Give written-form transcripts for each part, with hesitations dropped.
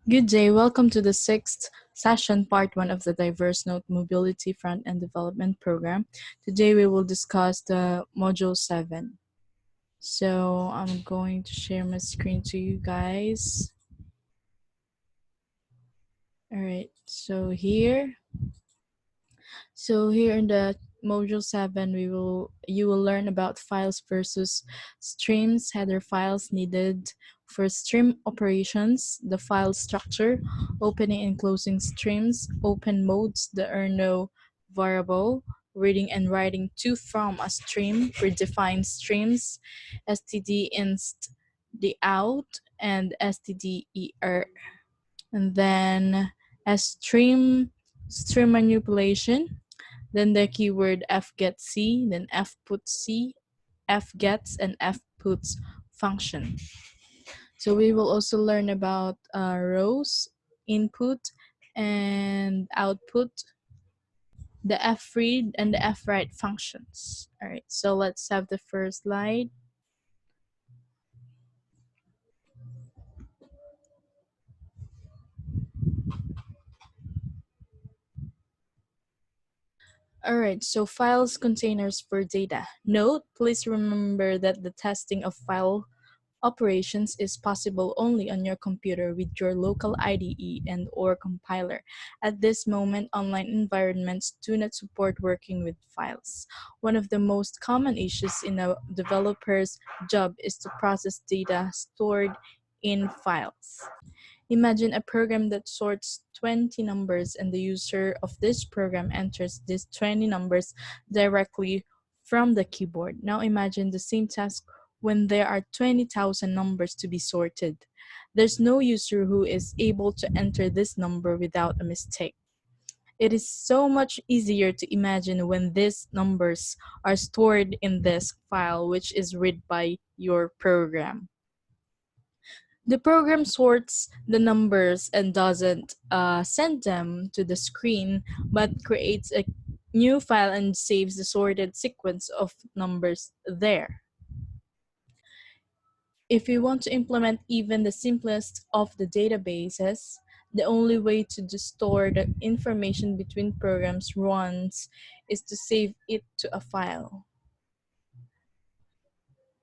Good day, welcome to the sixth session, part one of the Diverse Note Mobility Front-End Development Program. Today we will discuss the Module 7. So I'm going to share my screen to you guys. Alright, so here in the Module 7, you will learn about files versus streams, header files needed for stream operations, the file structure, opening and closing streams, open modes, the no variable, reading and writing to from a stream, predefined streams, std inst the out, and stder. And then a stream manipulation, then the keyword fgetC, then fputC, fgets, and fputs function. So we will also learn about rows, input, and output, the fread and the fwrite functions. All right, so let's have the first slide. All right, so files containers for data. Note, please remember that the testing of file operations is possible only on your computer with your local IDE and or compiler. At this moment, online environments do not support working with files. One of the most common issues in a developer's job is to process data stored in files. Imagine a program that sorts 20 numbers and the user of this program enters these 20 numbers directly from the keyboard. Now imagine the same task when there are 20,000 numbers to be sorted. There's no user who is able to enter this number without a mistake. It is so much easier to imagine when these numbers are stored in this file, which is read by your program. The program sorts the numbers and doesn't send them to the screen, but creates a new file and saves the sorted sequence of numbers there. If we want to implement even the simplest of the databases, the only way to store the information between programs runs is to save it to a file.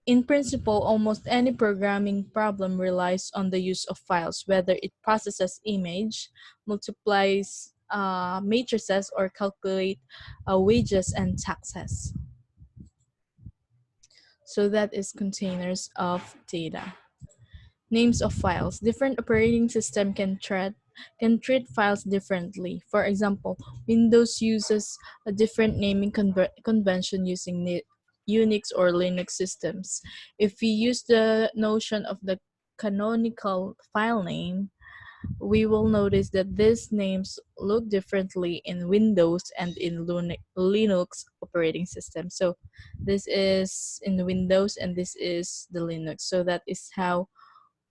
In principle, almost any programming problem relies on the use of files, whether it processes image, multiplies matrices, or calculate wages and taxes. So that is containers of data. Names of files. Different operating system can treat files differently. For example, Windows uses a different naming convention using Unix or Linux systems. If we use the notion of the canonical file name, we will notice that these names look differently in Windows and in Linux operating system. So this is in Windows and this is the Linux. So that is how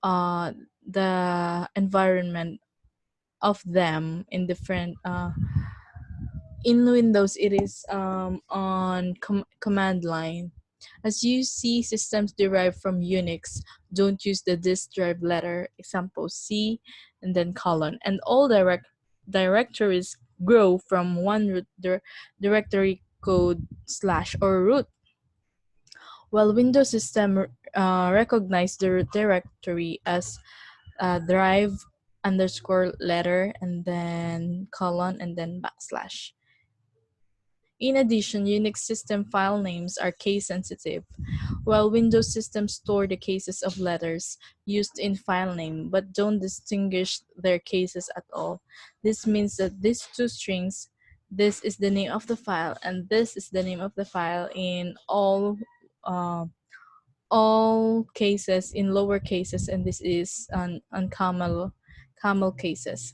the environment of them in different in Windows it is on command line. As you see, systems derived from Unix don't use the disk drive letter, example C and then colon, and all directories grow from one root directory code / or root. While Windows system recognize the root directory as drive underscore letter and then colon and then /. In addition, Unix system file names are case sensitive, while Windows systems store the cases of letters used in file name but don't distinguish their cases at all. This means that these two strings, this is the name of the file and this is the name of the file in all cases in lower cases, and this is on camel cases.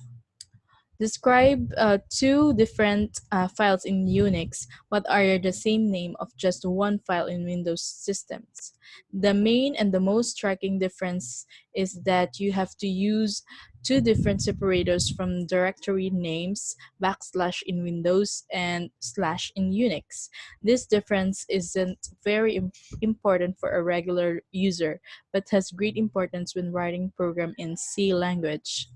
Describe two different files in Unix but are the same name of just one file in Windows systems. The main and the most striking difference is that you have to use two different separators from directory names, / in Windows and / in Unix. This difference isn't very important for a regular user, but has great importance when writing program in C language.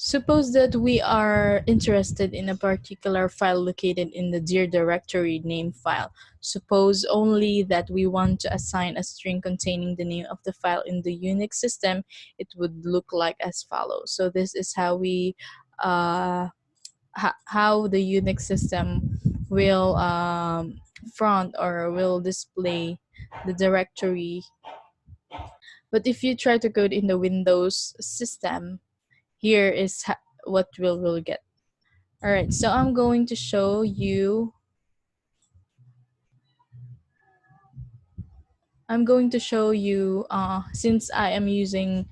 Suppose that we are interested in a particular file located in the dir directory name file. Suppose only that we want to assign a string containing the name of the file in the Unix system. It would look like as follows. So this is how we how the Unix system will front or will display the directory. But if you try to code in the Windows system, here is what we'll get. All right, so I'm going to show you since I am using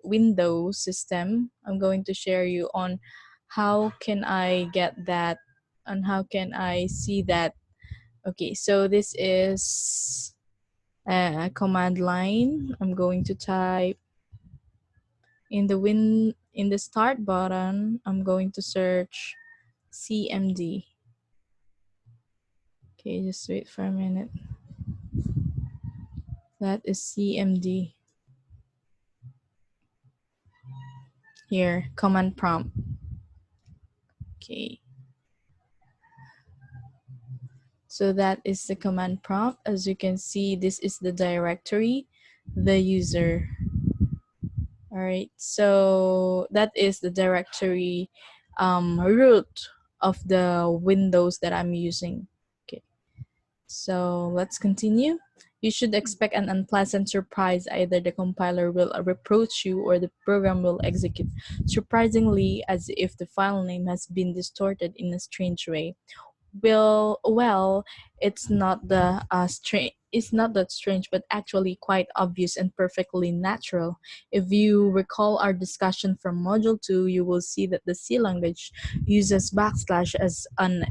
Windows system, I'm going to share you on how can I get that and how can I see that. Okay, so this is a command line. I'm going to type in the start button. I'm going to search CMD. Okay, just wait for a minute. That is CMD. Here, command prompt. Okay. So that is the command prompt. As you can see, this is the directory, the user. All right, so that is the directory root of the Windows that I'm using. Okay, so let's continue. You should expect an unpleasant surprise. Either the compiler will reproach you or the program will execute surprisingly as if the file name has been distorted in a strange way. Well, it's not the it's not that strange, but actually quite obvious and perfectly natural. If you recall our discussion from module 2, you will see that the C language uses backslash as an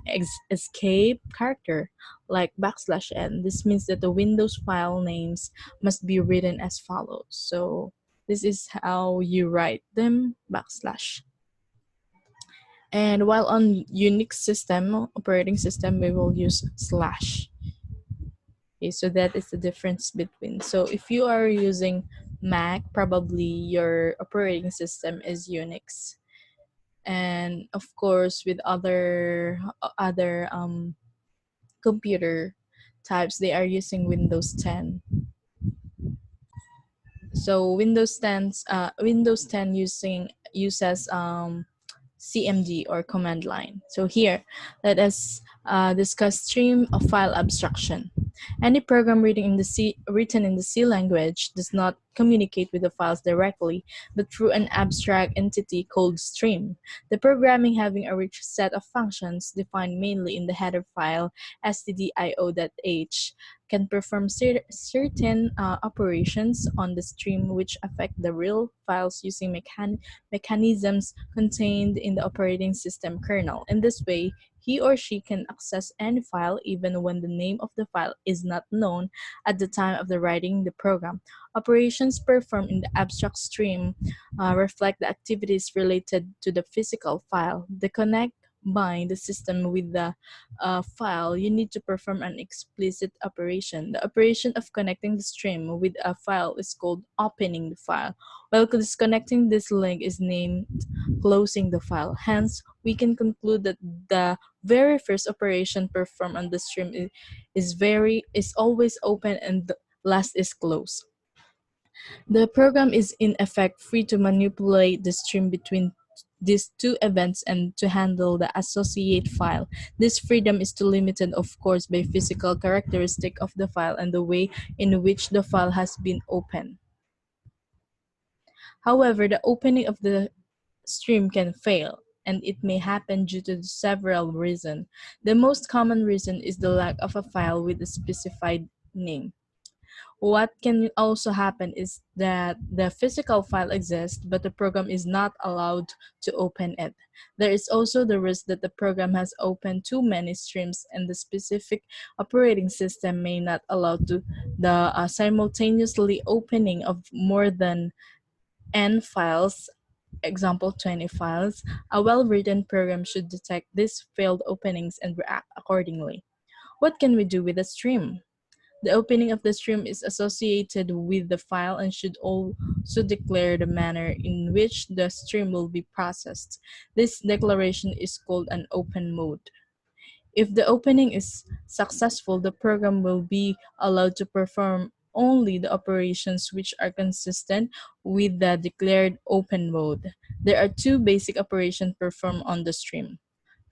escape character, like \n. This means that the Windows file names must be written as follows. So this is how you write them, \. And while on Unix system, operating system, we will use slash. Okay, so that is the difference between. So if you are using Mac, probably your operating system is Unix. And of course, with other computer types, they are using Windows 10. So Windows 10 uses CMD or command line. So here, let us discuss stream of file abstraction. Any program written in the C language does not communicate with the files directly, but through an abstract entity called stream. The programming having a rich set of functions defined mainly in the header file stdio.h can perform certain operations on the stream which affect the real files using mechanisms contained in the operating system kernel. In this way, he or she can access any file even when the name of the file is not known at the time of the writing the program. Operations performed in the abstract stream reflect the activities related to the physical file. The connect bind the system with the file, you need to perform an explicit operation. The operation of connecting the stream with a file is called opening the file, while disconnecting this link is named closing the file. Hence, we can conclude that the very first operation performed on the stream is always open and the last is closed. The program is in effect free to manipulate the stream between these two events and to handle the associate file. This freedom is too limited, of course, by physical characteristic of the file and the way in which the file has been opened. However, the opening of the stream can fail, and it may happen due to several reasons. The most common reason is the lack of a file with a specified name. What can also happen is that the physical file exists, but the program is not allowed to open it. There is also the risk that the program has opened too many streams and the specific operating system may not allow to the simultaneously opening of more than n files, example 20 files. A well-written program should detect these failed openings and react accordingly. What can we do with a stream? The opening of the stream is associated with the file and should also declare the manner in which the stream will be processed. This declaration is called an open mode. If the opening is successful, the program will be allowed to perform only the operations which are consistent with the declared open mode. There are two basic operations performed on the stream.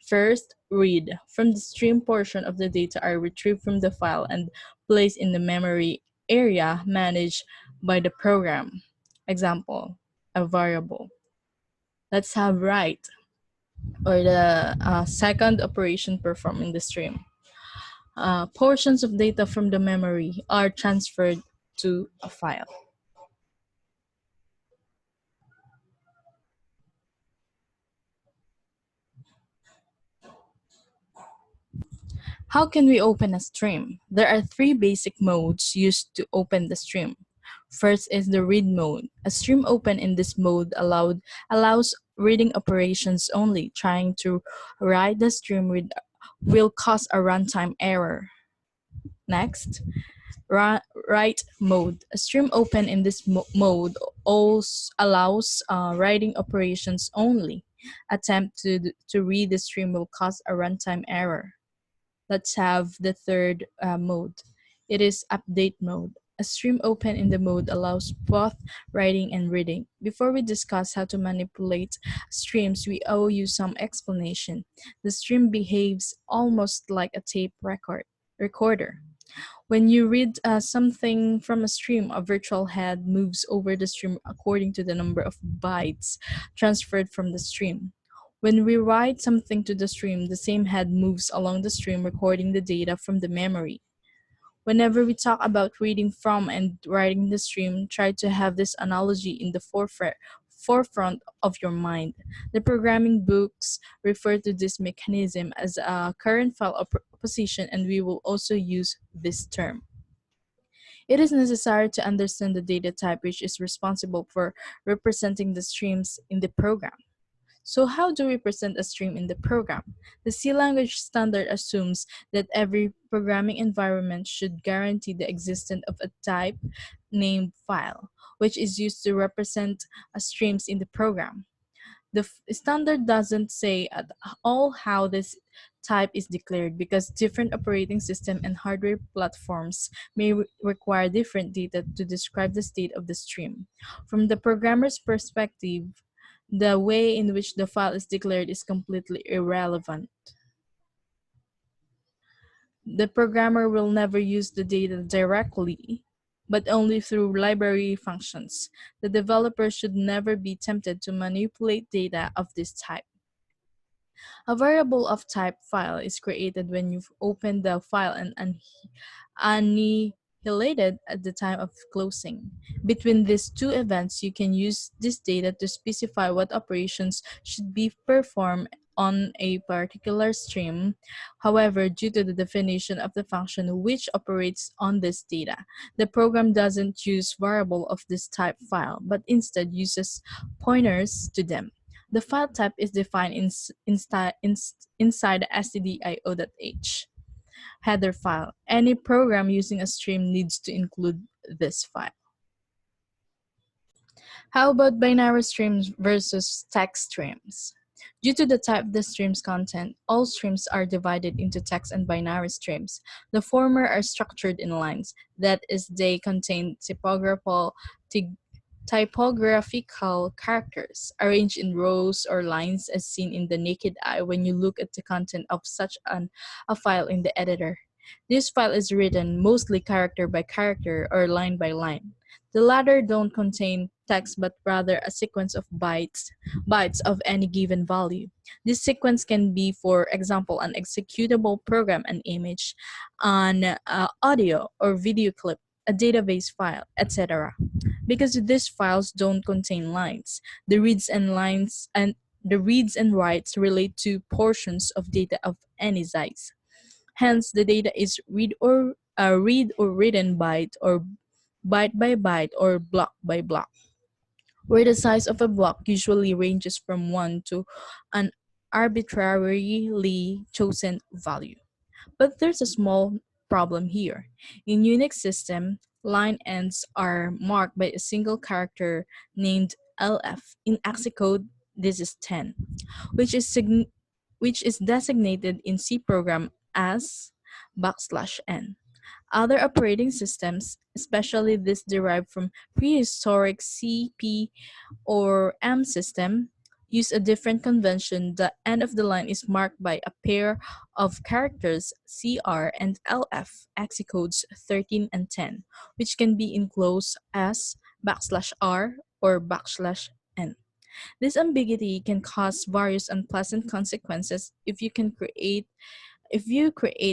First, read. From the stream portion of the data are retrieved from the file and placed in the memory area managed by the program. Example, a variable. Let's have write, or the second operation performed in the stream. Portions of data from the memory are transferred to a file. How can we open a stream? There are three basic modes used to open the stream. First is the read mode. A stream open in this mode allows reading operations only. Trying to write the stream will cause a runtime error. Next, write mode. A stream open in this mode also allows writing operations only. Attempt to read the stream will cause a runtime error. Let's have the third mode. It is update mode. A stream open in the mode allows both writing and reading. Before we discuss how to manipulate streams, we owe you some explanation. The stream behaves almost like a tape recorder. When you read something from a stream, a virtual head moves over the stream according to the number of bytes transferred from the stream. When we write something to the stream, the same head moves along the stream recording the data from the memory. Whenever we talk about reading from and writing the stream, try to have this analogy in the forefront of your mind. The programming books refer to this mechanism as a current file position, and we will also use this term. It is necessary to understand the data type which is responsible for representing the streams in the program. So how do we present a stream in the program? The C language standard assumes that every programming environment should guarantee the existence of a type named file, which is used to represent streams in the program. The standard doesn't say at all how this type is declared because different operating system and hardware platforms may require different data to describe the state of the stream. From the programmer's perspective, the way in which the file is declared is completely irrelevant. The programmer will never use the data directly, but only through library functions. The developer should never be tempted to manipulate data of this type. A variable of type file is created when you open the file and annihilated at the time of closing. Between these two events, you can use this data to specify what operations should be performed on a particular stream. However, due to the definition of the function which operates on this data, the program doesn't use variable of this type file, but instead uses pointers to them. The file type is defined inside stdio.h header file. Any program using a stream needs to include this file. How about binary streams versus text streams? Due to the type of the stream's content, all streams are divided into text and binary streams. The former are structured in lines, that is, they contain typographical characters arranged in rows or lines as seen in the naked eye when you look at the content of such a file in the editor. This file is written mostly character by character or line by line. The latter don't contain text but rather a sequence of bytes of any given value. This sequence can be, for example, an executable program, an image, an audio or video clip, a database file, etc. Because these files don't contain lines, the reads and writes relate to portions of data of any size. Hence, the data is read or written byte or byte by byte or block by block, where the size of a block usually ranges from 1 to an arbitrarily chosen value. But there's a small problem here. In Unix system, line ends are marked by a single character named LF. In Axicode, this is 10, which is designated in C program as \n. Other operating systems, especially this derived from prehistoric CP or M system, use a different convention. The end of the line is marked by a pair of characters CR and LF, codes 13 and 10, which can be enclosed as \r or \n. This ambiguity can cause various unpleasant consequences if you create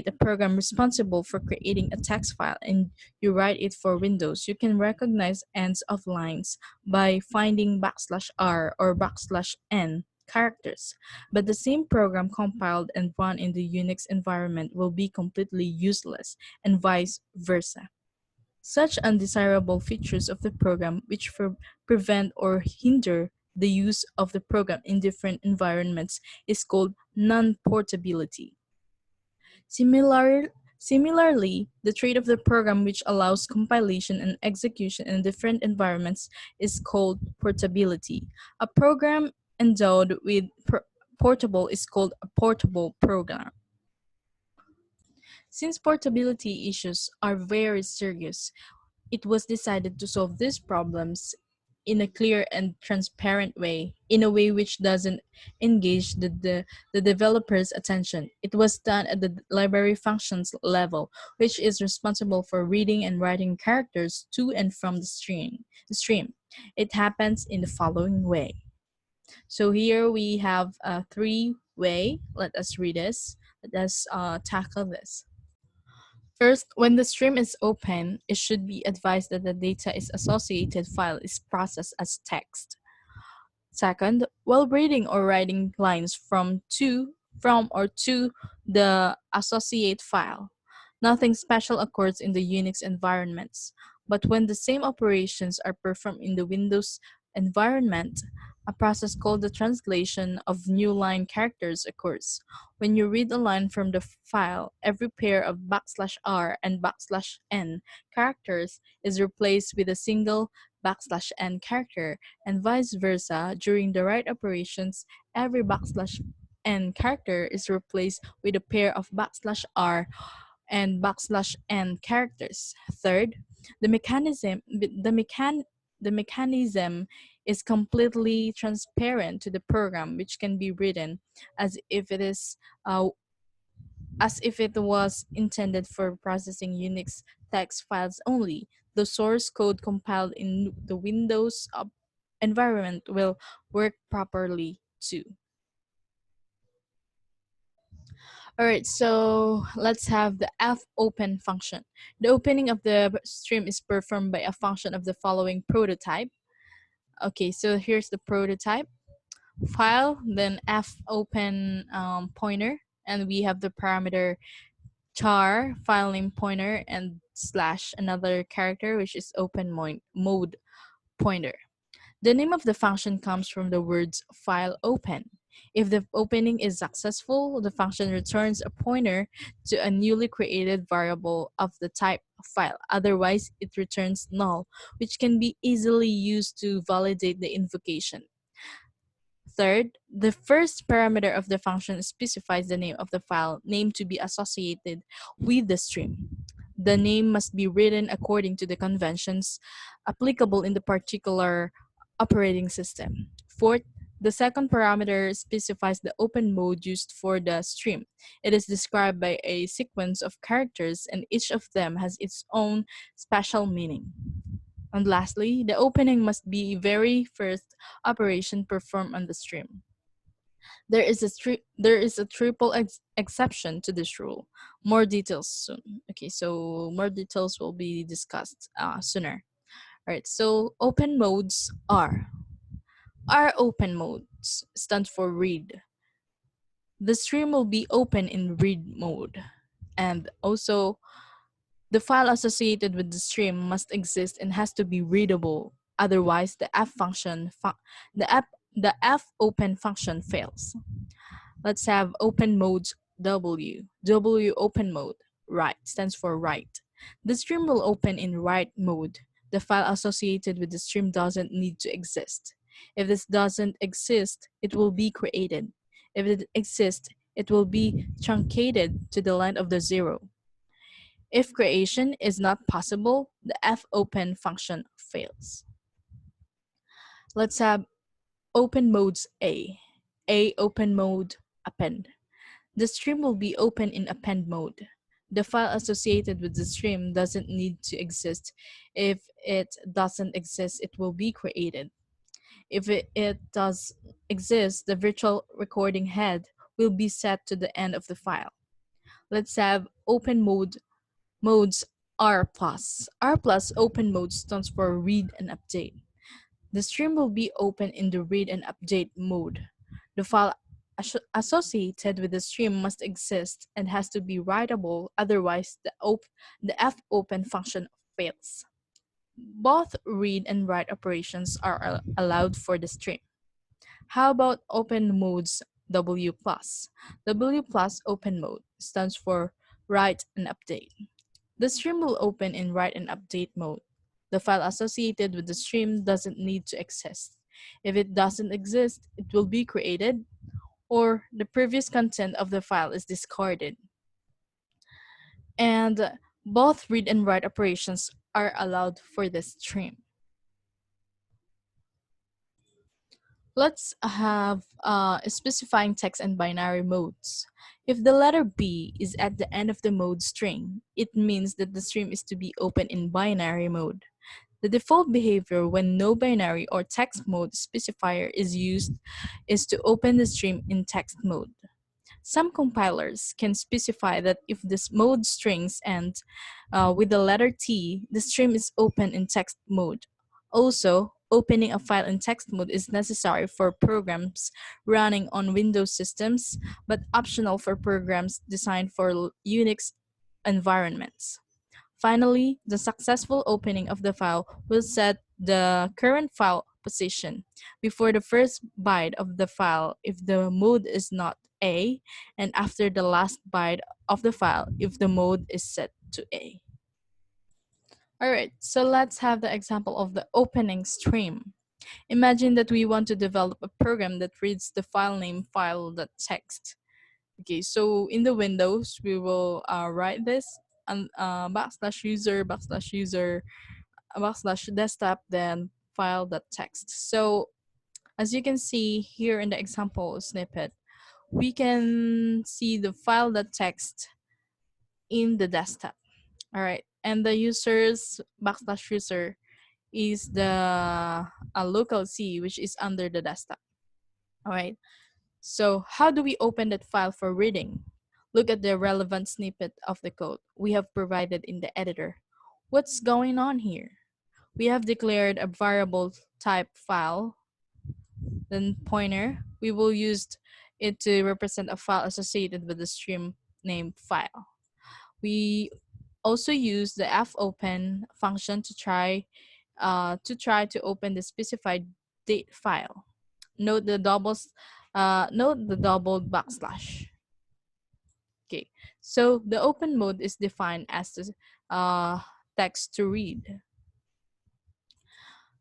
a program responsible for creating a text file and you write it for Windows. You can recognize ends of lines by finding \r or \n characters, but the same program compiled and run in the Unix environment will be completely useless, and vice versa. Such undesirable features of the program which prevent or hinder the use of the program in different environments is called non-portability. Similarly, the trait of the program which allows compilation and execution in different environments is called portability. A program endowed with portable is called a portable program. Since portability issues are very serious, it was decided to solve these problems in a clear and transparent way, in a way which doesn't engage the developer's attention. It was done at the library functions level, which is responsible for reading and writing characters to and from the stream. It happens in the following way. So here we have a three-way. Let us read this. Let us tackle this. First, when the stream is open, it should be advised that the data is associated file is processed as text. Second, while reading or writing lines from or to the associate file, nothing special occurs in the Unix environments. But when the same operations are performed in the Windows environment, a process called the translation of new line characters occurs. When you read a line from the file, every pair of \r and \n characters is replaced with a single \n character, and vice versa. During the write operations, every \n character is replaced with a pair of \r and \n characters. Third, the mechanism is completely transparent to the program, which can be written as if it is as if it was intended for processing Unix text files only. The source code compiled in the Windows environment will work properly too. All right, so let's have the fopen function. The opening of the stream is performed by a function of the following prototype. Okay, so here's the prototype. File, then fopen pointer, and we have the parameter char, file name pointer, and slash another character, which is open mode pointer. The name of the function comes from the words file open. If the opening is successful, the function returns a pointer to a newly created variable of the type file. Otherwise, it returns null, which can be easily used to validate the invocation. Third, the first parameter of the function specifies the name of the file name to be associated with the stream. The name must be written according to the conventions applicable in the particular operating system. Fourth, the second parameter specifies the open mode used for the stream. It is described by a sequence of characters, and each of them has its own special meaning. And lastly, the opening must be very first operation performed on the stream. There is a triple exception to this rule. More details soon. Okay, so more details will be discussed sooner. All right, so open modes are open modes stand for read. The stream will be open in read mode, and also the file associated with the stream must exist and has to be readable. Otherwise, the the fopen function fails. Let's have open modes W open mode. write stands for write. The stream will open in write mode. The file associated with the stream doesn't need to exist. If this doesn't exist, it will be created. If it exists, it will be truncated to the length of the zero. If creation is not possible, the fopen function fails. Let's have open modes A open mode append. The stream will be open in append mode. The file associated with the stream doesn't need to exist. If it doesn't exist, it will be created. If it does exist, the virtual recording head will be set to the end of the file. Let's have open modes R plus. R plus open mode stands for read and update. The stream will be open in the read and update mode. The file associated with the stream must exist and has to be writable, otherwise the fopen function fails. Both read and write operations are allowed for the stream. How about open modes W plus? W plus open mode stands for write and update. The stream will open in write and update mode. The file associated with the stream doesn't need to exist. If it doesn't exist, it will be created, or the previous content of the file is discarded. And both read and write operations are allowed for the stream. Let's have specifying text and binary modes. If the letter B is at the end of the mode string, it means that the stream is to be open in binary mode. The default behavior when no binary or text mode specifier is used is to open the stream in text mode. Some compilers can specify that if this mode strings end with the letter T, the stream is open in text mode. Also, opening a file in text mode is necessary for programs running on Windows systems, but optional for programs designed for Unix environments. Finally, the successful opening of the file will set the current file position before the first byte of the file if the mode is not A, and after the last byte of the file if the mode is set to A. Alright, so let's have the example of the opening stream. Imagine that we want to develop a program that reads the file name file.txt. Okay, so in the Windows, we will write this and /user /desktop, then file.txt. So as you can see here in the example snippet, we can see the file.txt in the desktop. All right, and the user's /user is the local C, which is under the desktop. All right, so how do we open that file for reading? Look at the relevant snippet of the code we have provided in the editor. What's going on here? We have declared a variable type file, then pointer. We will use it to represent a file associated with the stream name file. We also use the fopen function to try to open the specified date file. Note the double backslash. Okay, so the open mode is defined as the text to read.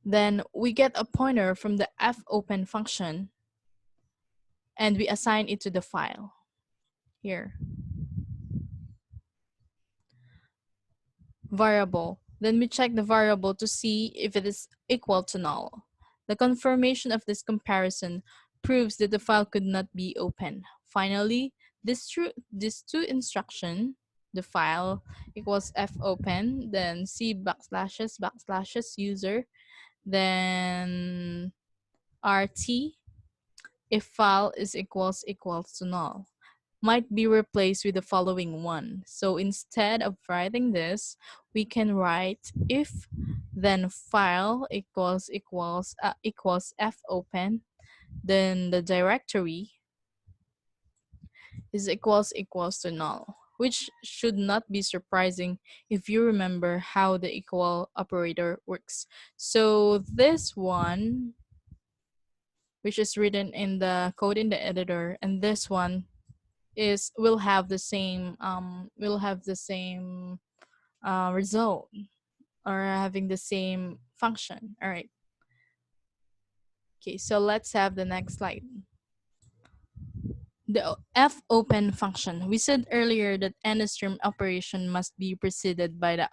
Then we get a pointer from the fopen function and we assign it to the file here. Variable. Then we check the variable to see if it is equal to null. The confirmation of this comparison proves that the file could not be opened. Finally, this two instruction, the file equals fopen, then C // user, then RT, if file is equals to null, might be replaced with the following one. So instead of writing this, we can write if then file equals fopen, then the directory is equals to null, which should not be surprising if you remember how the equal operator works. So this one, which is written in the code in the editor, and this one is will have the same result, or having the same function. All right. Okay, so let's have the next slide. The fopen function. We said earlier that any stream operation must be preceded by the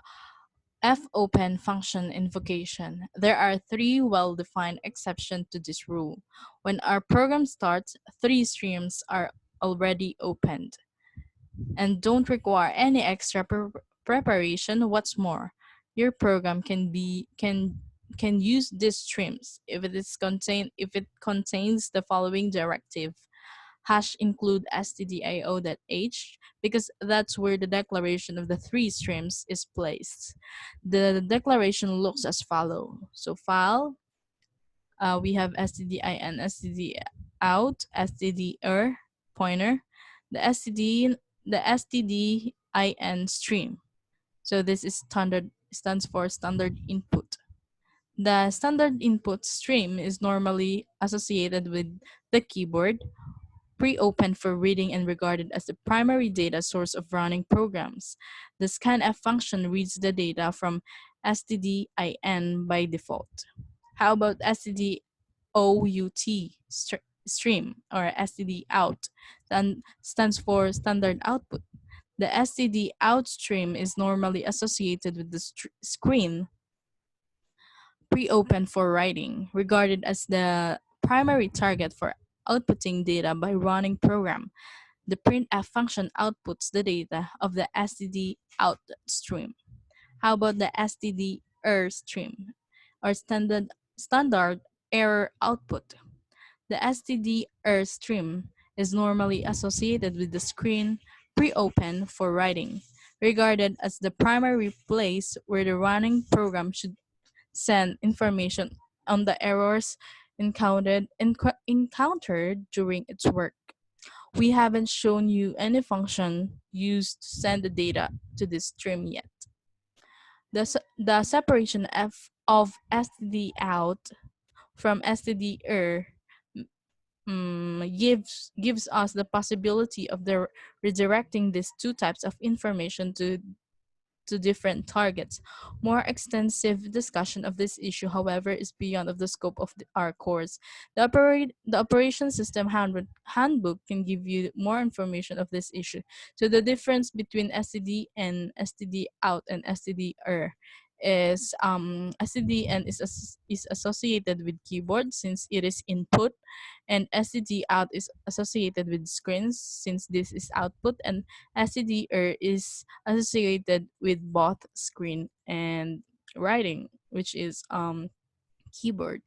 fopen function invocation. There are three well-defined exceptions to this rule. When our program starts, three streams are already opened and don't require any extra preparation. What's more, your program can use these streams if it contains the following directive: hash include stdio.h, because that's where the declaration of the three streams is placed. The declaration looks as follow. So file, we have stdin, stdout, stdr pointer, the stdin stream. So this is stands for standard input. The standard input stream is normally associated with the keyboard, pre-opened for reading and regarded as the primary data source of running programs. The scanf function reads the data from stdin by default. How about stream, or stdout? That stands for standard output. The stdout stream is normally associated with the screen pre-opened for writing, regarded as the primary target for outputting data by running program. The printf function outputs the data of the stdout stream. How about the stdr stream, or standard error output? The stdr stream is normally associated with the screen pre-open for writing, regarded as the primary place where the running program should send information on the errors encountered during its work. We haven't shown you any function used to send the data to this stream yet. The separation of stdout from stdr gives us the possibility of redirecting these two types of information to different targets. More extensive discussion of this issue, however, is beyond of the scope of our course. The operation system handbook can give you more information of this issue. So the difference between STD and STD out and STDR is STDN is associated with keyboard since it is input, and STD out is associated with screens since this is output, and STDR is associated with both screen and writing, which is keyboard.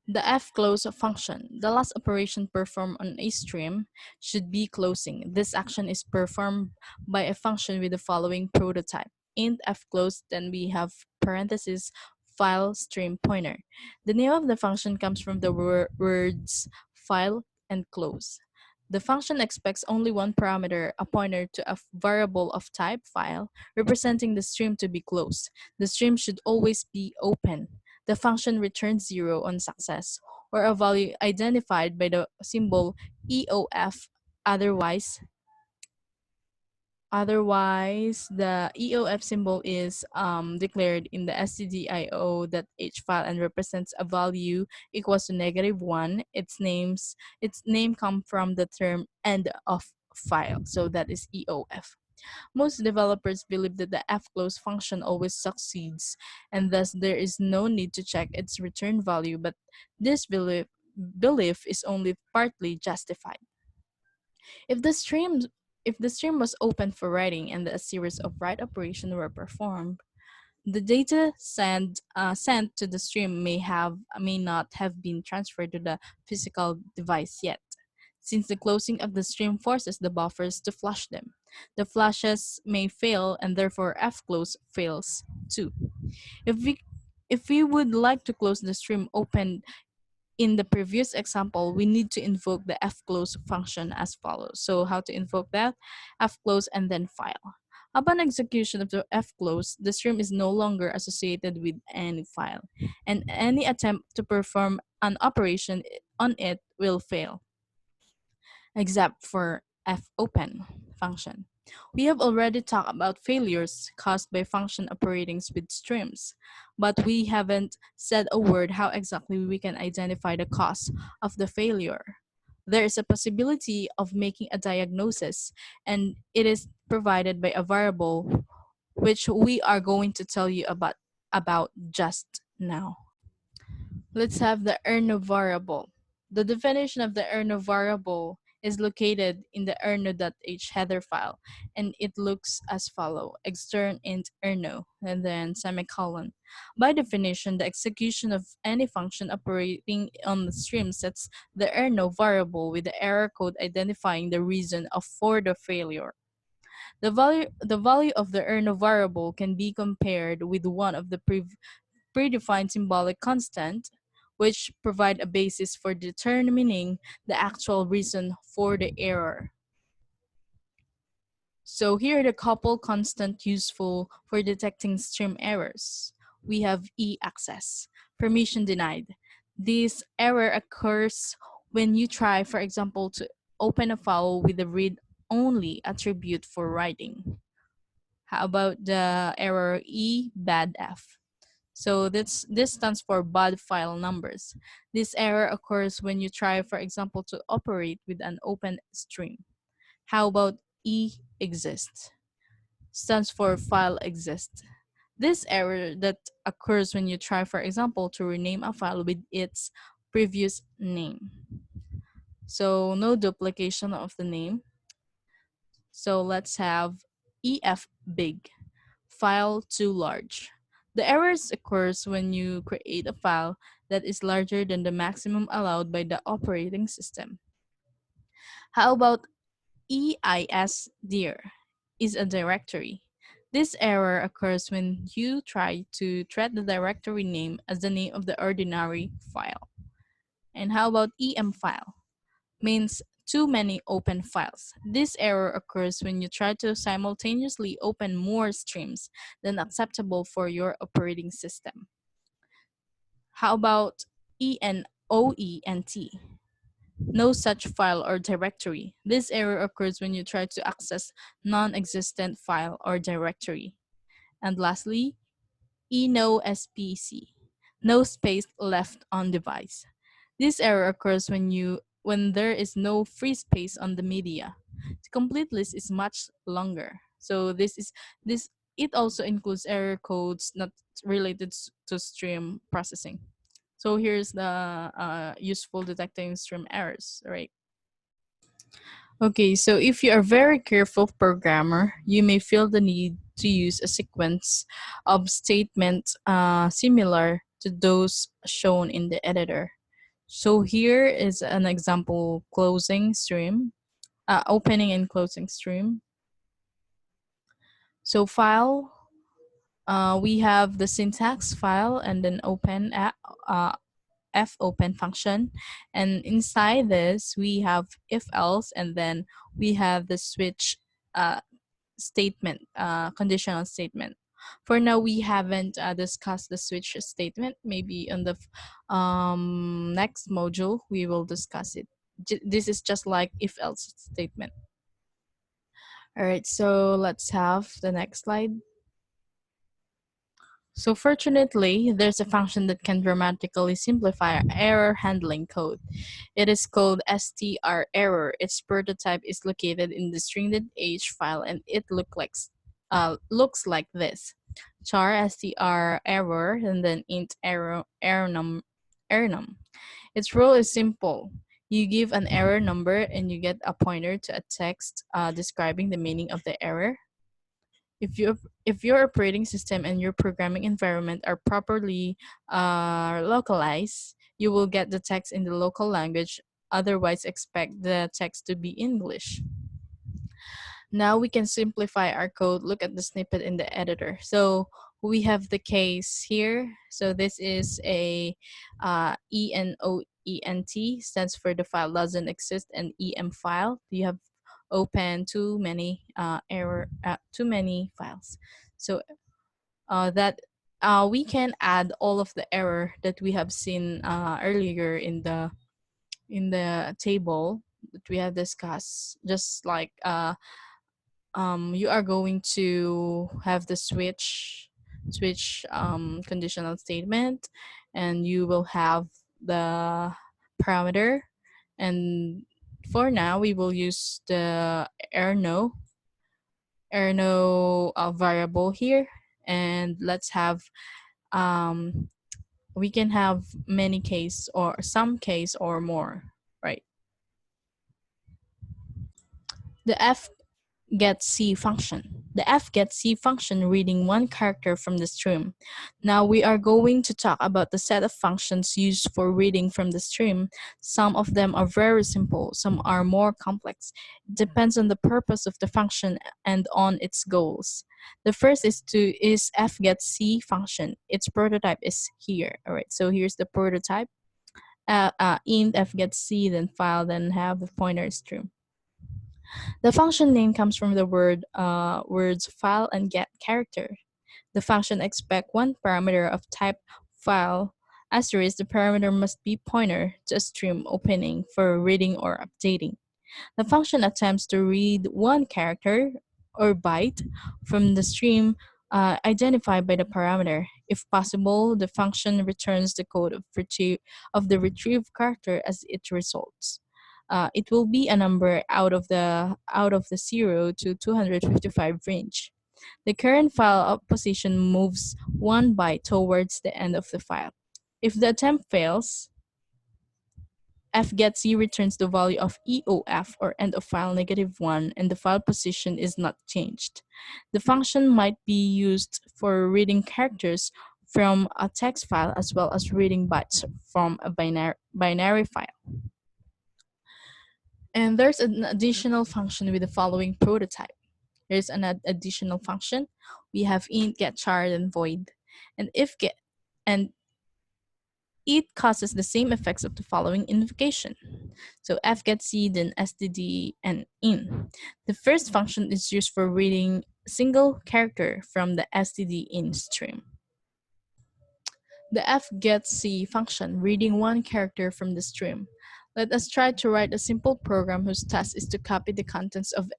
The fclose function. The last operation performed on a stream should be closing. This action is performed by a function with the following prototype: int fclose, then we have parenthesis file stream pointer. The name of the function comes from the words file and close. The function expects only one parameter, a pointer to a variable of type file, representing the stream to be closed. The stream should always be open. The function returns 0 on success, or a value identified by the symbol EOF. Otherwise, the EOF symbol is declared in the stdio.h file and represents a value equals to -1. Its name comes from the term end of file, so that is EOF. Most developers believe that the fclose function always succeeds, and thus there is no need to check its return value, but this belief is only partly justified. If the stream if the stream was open for writing and a series of write operations were performed, the data sent to the stream may not have been transferred to the physical device yet, since the closing of the stream forces the buffers to flush them. The flushes may fail, and therefore fclose fails too. If we if we would like to close the stream open in the previous example, we need to invoke the fclose function as follows. So how to invoke that? Fclose and then file. Upon execution of the fclose, the stream is no longer associated with any file, and any attempt to perform an operation on it will fail. except for fopen function. We have already talked about failures caused by function operating with streams, but we haven't said a word how exactly we can identify the cause of the failure. There is a possibility of making a diagnosis, and it is provided by a variable which we are going to tell you about just now. Let's have the Erno variable. The definition of the Erno variable is located in the erno.h header file, and it looks as follow: extern int erno, and then semicolon. By definition, the execution of any function operating on the stream sets the erno variable with the error code identifying the reason for the failure. The value of the erno variable can be compared with one of the predefined symbolic constant, which provide a basis for determining the actual reason for the error. So here are the couple constant useful for detecting stream errors. We have e-access, permission denied. This error occurs when you try, for example, to open a file with a read-only attribute for writing. How about the error e-bad-f? So this stands for bad file numbers. This error occurs when you try, for example, to operate with an open stream. How about e-exist? Stands for file exist. This error that occurs when you try, for example, to rename a file with its previous name. So no duplication of the name. So let's have ef big, file too large. The errors occurs when you create a file that is larger than the maximum allowed by the operating system. How about EIS dir is a directory. This error occurs when you try to treat the directory name as the name of the ordinary file. And how about EM file? Means too many open files. This error occurs when you try to simultaneously open more streams than acceptable for your operating system. How about ENOENT? No such file or directory. This error occurs when you try to access non-existent file or directory. And lastly, ENOSPC. No space left on device. This error occurs when there is no free space on the media. The complete list is much longer. So this it also includes error codes not related to stream processing. So here's the useful detecting stream errors, right? Okay, so if you are a very careful programmer, you may feel the need to use a sequence of statements similar to those shown in the editor. So here is an example closing stream, opening and closing stream. So file, we have the syntax file and then open fopen function, and inside this we have if else, and then we have the switch uh, statement, conditional statement. For now, we haven't discussed the switch statement. Maybe on the next module we will discuss it. This is just like if else statement. All right, so let's have the next slide. So fortunately, there's a function that can dramatically simplify our error handling code. It is called strError. Its prototype is located in the string.h file, and it looks like this: char strError and then int error num. Its rule is simple. You give an error number and you get a pointer to a text describing the meaning of the error. If your operating system and your programming environment are properly localized, you will get the text in the local language. Otherwise, expect the text to be English. Now we can simplify our code. Look at the snippet in the editor. So we have the case here. So this is a ENOENT, stands for the file doesn't exist, and EM file. You have open too many files. So that we can add all of the error that we have seen earlier in the table. that we have discussed. Just like you are going to have the switch conditional statement, and you will have the parameter. And for now, we will use the erno variable here, and let's have um, we can have many case or some case or more, right? The f get C function. The f get C function reading one character from the stream. Now we are going to talk about the set of functions used for reading from the stream. Some of them are very simple, some are more complex. It depends on the purpose of the function and on its goals. The first is f get C function. Its prototype is here. All right, so here's the prototype. Int f get C, then file, then have the pointer stream. The function name comes from the words file and get character. The function expects one parameter of type file. Asterisk, the parameter must be pointer to a stream opening for reading or updating. The function attempts to read one character or byte from the stream identified by the parameter. If possible, the function returns the code of the retrieved character as it results. It will be a number out of the 0 to 255 range. The current file position moves one byte towards the end of the file. If the attempt fails, fgetC returns the value of EOF, or end of file -1, and the file position is not changed. The function might be used for reading characters from a text file as well as reading bytes from a binary file. And there's an additional function with the following prototype. There's an additional function. We have int get char and void, and if get and it causes the same effects of the following invocation. So fgetC, then std, and in. The first function is used for reading single character from the std in stream. The fgetC function reading one character from the stream. Let us try to write a simple program whose task is to copy the contents of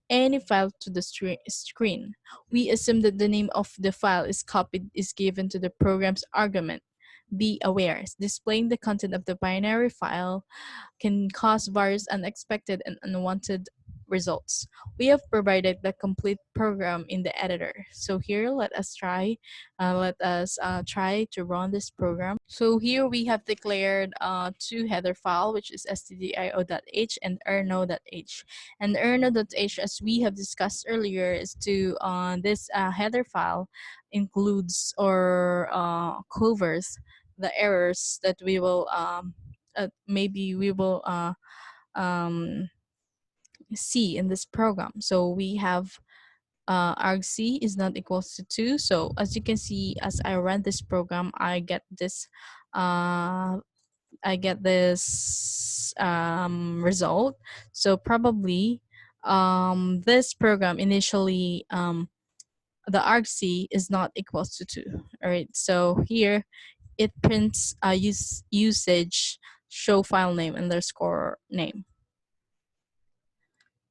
any file to the screen. We assume that the name of the file is copied is given to the program's argument. Be aware, displaying the content of the binary file can cause various unexpected and unwanted results. We have provided the complete program in the editor. So here, let us try to run this program. So here we have declared two header file, which is stdio.h and erno.h. And erno.h, as we have discussed earlier, is to this header file includes or covers the errors that we will maybe we will see in this program. So we have argc is not equals to 2. So as you can see, as I run this program, I get this result. So probably this program initially the argc is not equals to 2. All right, so here it prints usage show file name underscore name.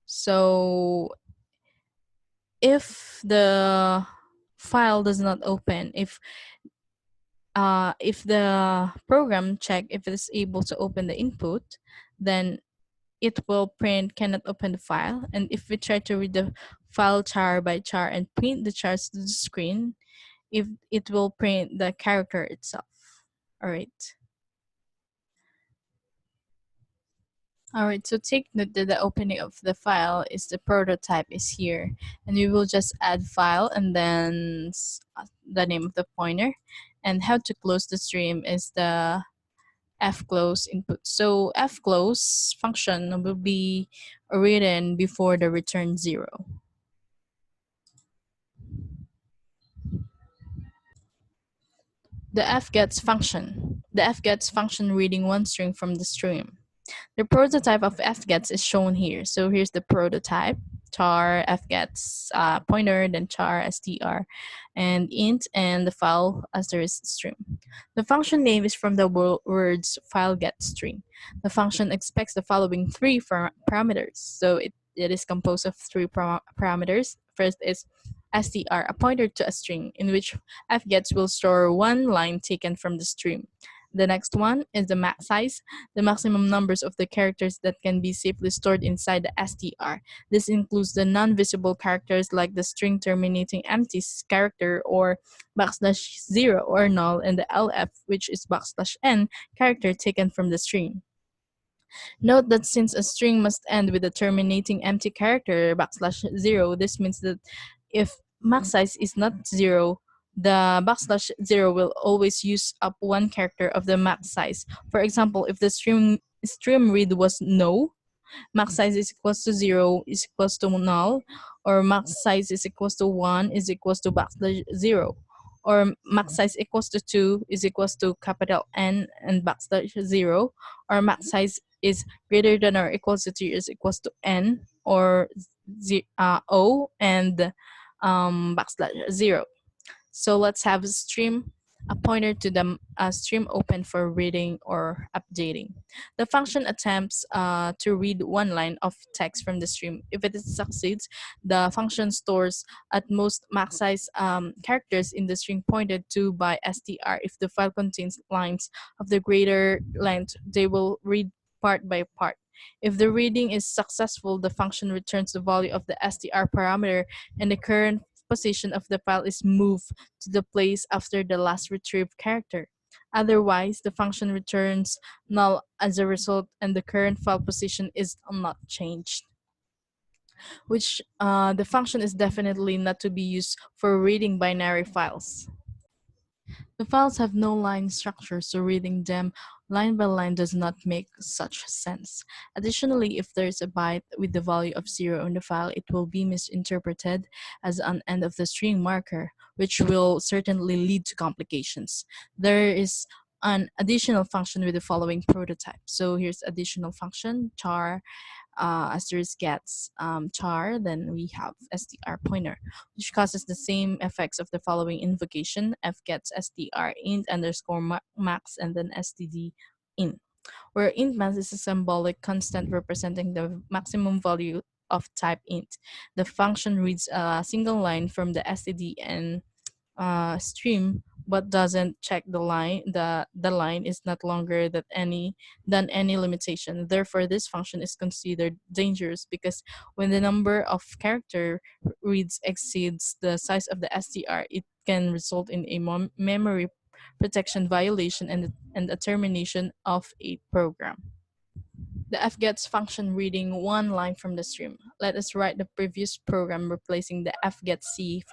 So if the file does not open, if the program check if it is able to open the input, then it will print cannot open the file. And if we try to read the file char by char and print the chars to the screen, if it will print the character itself. All right. All right, so take note that the opening of the file is the prototype is here, and we will just add file and then the name of the pointer, and how to close the stream is the fclose input. So fclose function will be written before the return 0. The fgets function. The fgets function reading one string from the stream. The prototype of fgets is shown here. So here's the prototype. char fgets pointer, then char str, and int, and the file asterisk string. The function name is from the words file get string. The function expects the following three parameters. So it is composed of three parameters. First is str, a pointer to a string, in which fgets will store one line taken from the string. The next one is the max size, the maximum numbers of the characters that can be safely stored inside the str. This includes the non-visible characters like the string terminating empty character, or \0 or null, and the lf, which is \n character taken from the string. Note that since a string must end with a terminating empty character \0, this means that if max size is not 0, the \0 will always use up one character of the max size. For example, if the stream read was no, max size is equals to 0 is equals to null, or max size is equals to 1 is equals to \0, or max size equals to 2 is equals to capital N and \0, or max size is greater than or equals to 2 is equals to N, or O and \0. So let's have a stream, a pointer to the stream open for reading or updating. The function attempts to read one line of text from the stream. If it succeeds, the function stores at most max size characters in the string pointed to by str. If the file contains lines of the greater length, they will read part by part. If the reading is successful, the function returns the value of the str parameter, and the current position of the file is moved to the place after the last retrieved character. Otherwise, the function returns null as a result, and the current file position is not changed. Which the function is definitely not to be used for reading binary files. The files have no line structure, so reading them line by line does not make such sense. Additionally, if there is a byte with the value of 0 in the file, it will be misinterpreted as an end of the string marker, which will certainly lead to complications. There is an additional function with the following prototype. So here's additional function, char asterisk gets char, then we have str pointer, which causes the same effects of the following invocation: f gets str int underscore max and then std in, where int max is a symbolic constant representing the maximum value of type int. The function reads a single line from the std and stream, but doesn't check the line. The line is not longer than any limitation. Therefore, this function is considered dangerous because when the number of character reads exceeds the size of the str, it can result in a memory protection violation and a termination of a program. The fgets function reading one line from the stream. Let us write the previous program replacing the fgetc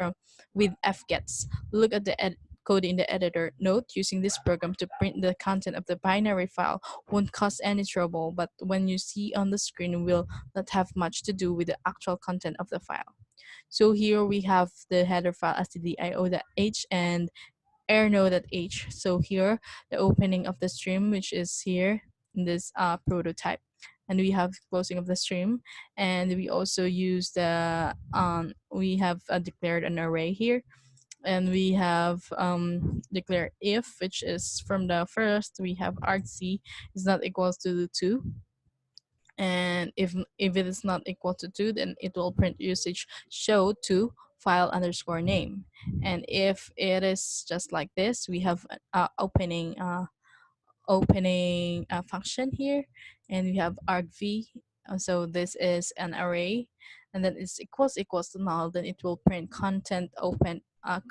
with fgets. Look at the code in the editor. Note, using this program to print the content of the binary file won't cause any trouble, but when you see on the screen will not have much to do with the actual content of the file. So here we have the header file stdio.h and airno.h. So here, the opening of the stream, which is here in this prototype. And we have closing of the stream. And we also use the, we have declared an array here. And we have declared if, which is from the first, we have argc is not equals to 2. And if it is not equal to 2, then it will print usage show to file underscore name. And if it is just like this, we have opening function here, and we have argv. So this is an array, and then it's equals to null, then it will print content open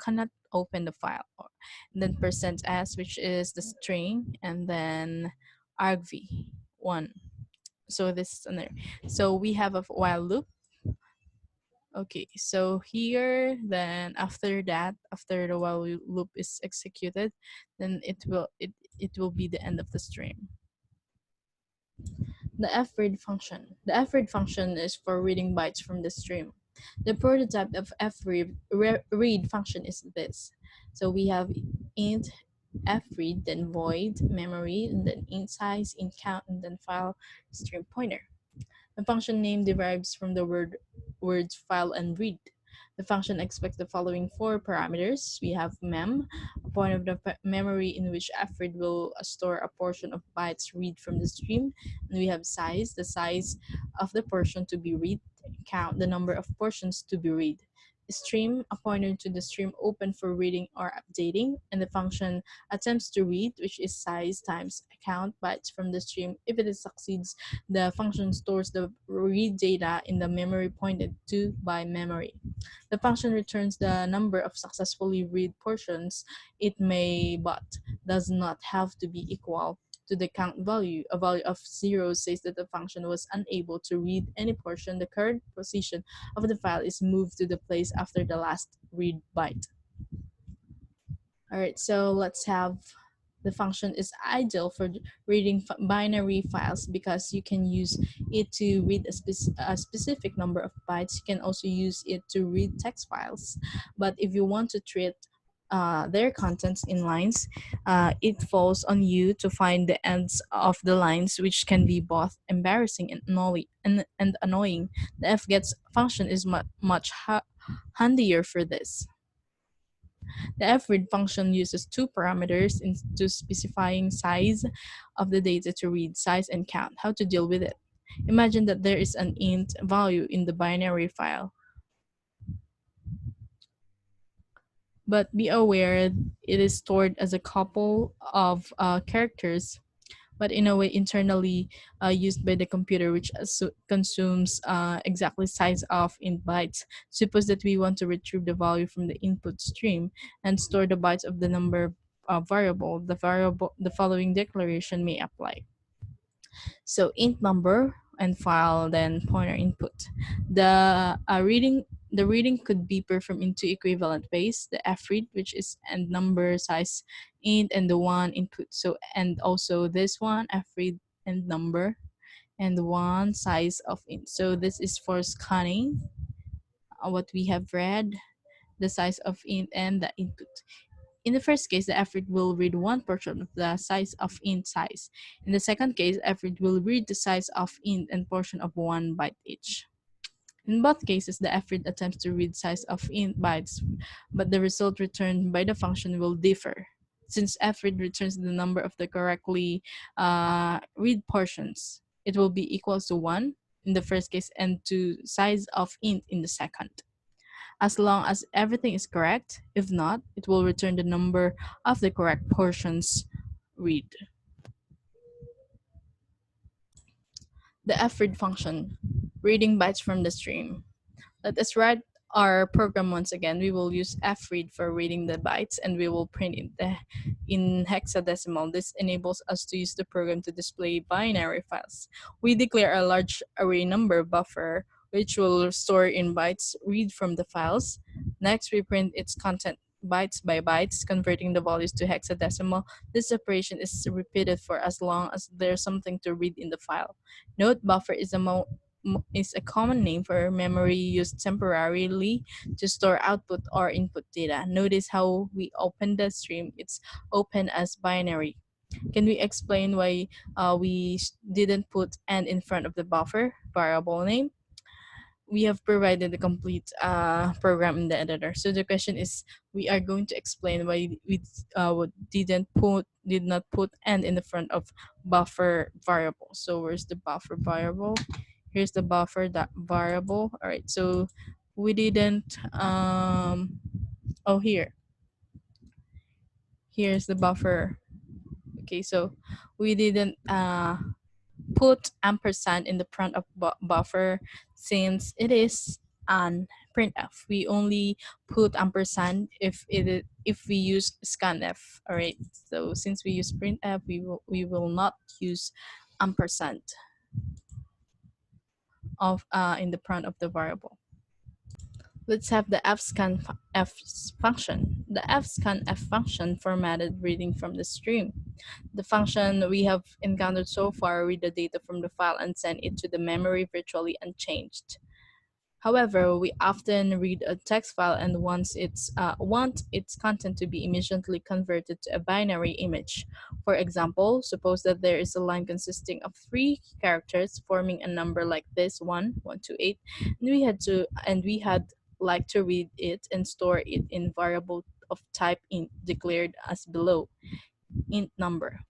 cannot open the file. And then %s, which is the string, and then argv1. So this is another. So we have a while loop. Okay, so here, then after that, after the while loop is executed, then it will be the end of the stream. The fread function. The fread function is for reading bytes from the stream. The prototype of fread function is this. So we have int fread, then void memory, and then int size, int count, and then file stream pointer. The function name derives from the word words file and read. The function expects the following four parameters. We have mem, a point of the memory in which Fwrite will store a portion of bytes read from the stream. And we have size, the size of the portion to be read, count, the number of portions to be read. Stream, a pointer to the stream open for reading or updating, and the function attempts to read, which is size times count bytes from the stream. If it succeeds, the function stores the read data in the memory pointed to by memory. The function returns the number of successfully read portions it may, but does not have to be equal to the count value. A value of 0 says that the function was unable to read any portion. The current position of the file is moved to the place after the last read byte. All right, so let's have the function is ideal for reading binary files because you can use it to read a specific number of bytes. You can also use it to read text files. But if you want to treat their contents in lines, it falls on you to find the ends of the lines, which can be both embarrassing and annoying. The fgets function is much handier for this. The fread function uses two parameters into specifying size of the data to read, size and count. How to deal with it? Imagine that there is an int value in the binary file. But be aware it is stored as a couple of characters, but in a way internally used by the computer, which consumes exactly size of int bytes. Suppose that we want to retrieve the value from the input stream and store the bytes of the number variable. The following declaration may apply. So int number and file, then pointer input. The reading could be performed in two equivalent ways: the fread, which is and number size int, and the one input. So and also this one fread and number and one size of int. So this is for scanning what we have read, the size of int and the input. In the first case, the fread will read one portion of the size of int size. In the second case, fread will read the size of int and portion of 1 byte each. In both cases, the fread attempts to read size of int bytes, but the result returned by the function will differ. Since fread returns the number of the correctly read portions, it will be equals to 1 in the first case and to size of int in the second, as long as everything is correct. If not, it will return the number of the correct portions read. The fread function, reading bytes from the stream. Let us write our program once again. We will use fread for reading the bytes, and we will print it in hexadecimal. This enables us to use the program to display binary files. We declare a large array number buffer, which will store in bytes read from the files. Next, we print its content bytes by bytes, converting the values to hexadecimal. This operation is repeated for as long as there's something to read in the file. Note, buffer is a common name for memory used temporarily to store output or input data. Notice how we open the stream. It's open as binary. Can we explain why we didn't put "and" in front of the buffer variable name? We have provided the complete program in the editor. So the question is, we are going to explain why we did not put "and" in the front of buffer variable. So where's the buffer variable? Here's the buffer variable. All right, so we didn't here's the buffer. Okay, so we didn't put ampersand in the front of buffer since it is an printf. We only put ampersand if we use scanf. All right, so since we use printf, we will not use ampersand of in the front of the variable. Let's have the fscanf function. The fscanf function formatted reading from the stream. The function we have encountered so far read the data from the file and send it to the memory virtually unchanged. However, we often read a text file and want its content to be immediately converted to a binary image. For example, suppose that there is a line consisting of three characters forming a number like this 1, 1, 2, 8, and we had like to read it and store it in variable of type int declared as below int number.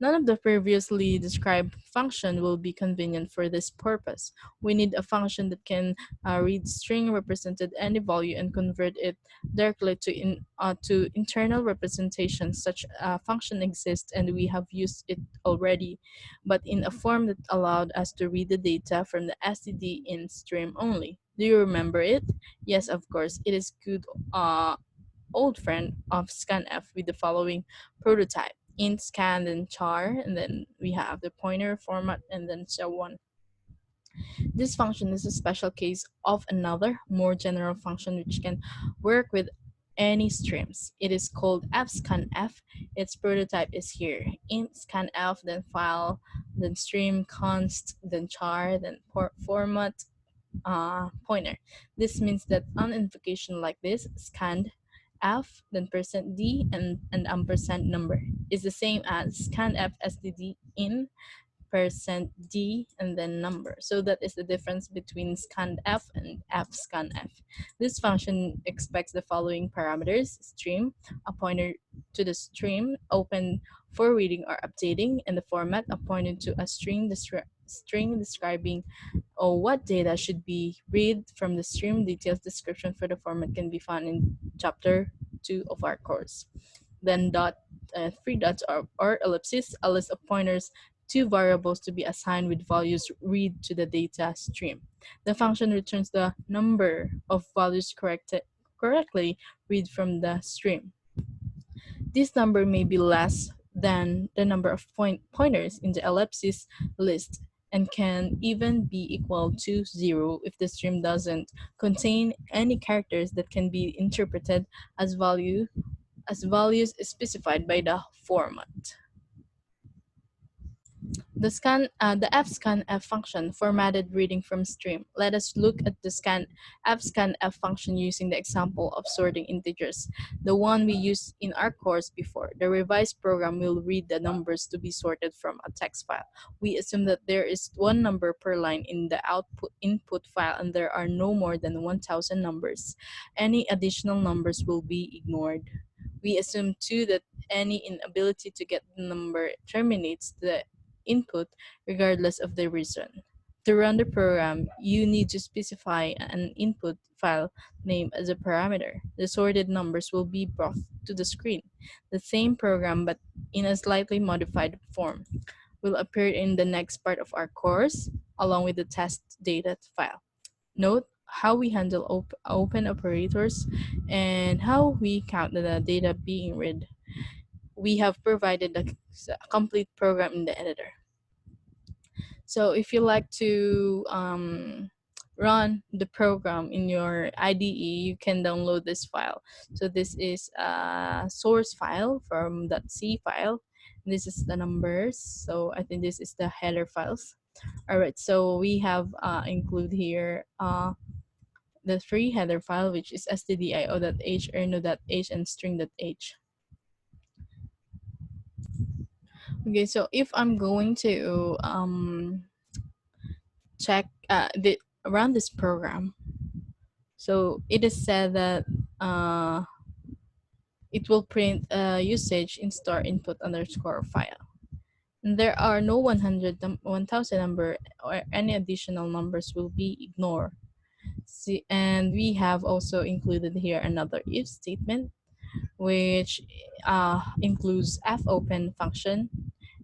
None of the previously described function will be convenient for this purpose. We need a function that can read string represented any value and convert it directly to internal representation. Such a function exists and we have used it already, but in a form that allowed us to read the data from the std in stream only. Do you remember it? Yes, of course. It is good old friend of scanf with the following prototype: int scan, then char, and then we have the pointer format, and then so on. This function is a special case of another more general function which can work with any streams. It is called fscanf. Its prototype is here: int scanf, then file, then stream, const, then char, then format, pointer. This means that an invocation like this, scanned f, then %d, and ampersand number, is the same as scanf std in %d and then number. So that is the difference between scanf and fscanf. This function expects the following parameters: stream, a pointer to the stream open for reading or updating, and the format, a pointer to a string describing what data should be read from the stream. Details description for the format can be found in chapter 2 of our course. Then three dots or ellipses, a list of pointers, two variables to be assigned with values read to the data stream. The function returns the number of values correctly read from the stream. This number may be less than the number of pointers in the ellipsis list and can even be equal to 0 if the stream doesn't contain any characters that can be interpreted as values specified by the format. The fscanf function formatted reading from stream. Let us look at the fscanf function using the example of sorting integers, the one we used in our course before. The revised program will read the numbers to be sorted from a text file. We assume that there is one number per line in the input file and there are no more than 1,000 numbers. Any additional numbers will be ignored. We assume too that any inability to get the number terminates the input regardless of the reason. To run the program, you need to specify an input file name as a parameter. The sorted numbers will be brought to the screen. The same program, but in a slightly modified form, will appear in the next part of our course, along with the test data file. Note how we handle open operators and how we count the data being read. We have provided a complete program in the editor. So if you like to run the program in your IDE, you can download this file. So this is a source file from .c file. This is the numbers. So I think this is the header files. All right, so we have include here the three header file, which is stdio.h, erno.h, and string.h. Okay, so if I'm going to check run this program, so it is said that it will print usage in star input underscore file. And there are no 1,000 number or any additional numbers will be ignored. See, and we have also included here another if statement, which includes fopen function,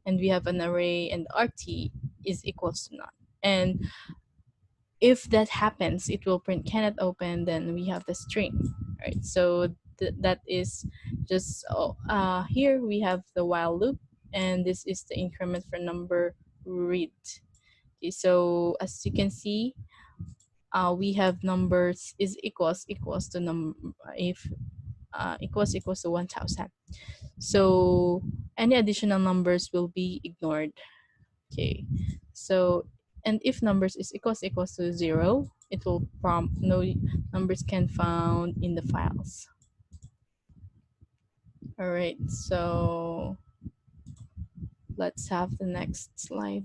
and we have an array and rt is equals to none. And if that happens, it will print cannot open, then we have the string, right? So that is just, here we have the while loop, and this is the increment for number read. Okay, so as you can see, we have numbers is equals to if equals to 1,000. So any additional numbers will be ignored. Okay, so and if numbers is equals to 0, it will prompt no numbers can found in the files. All right, so let's have the next slide.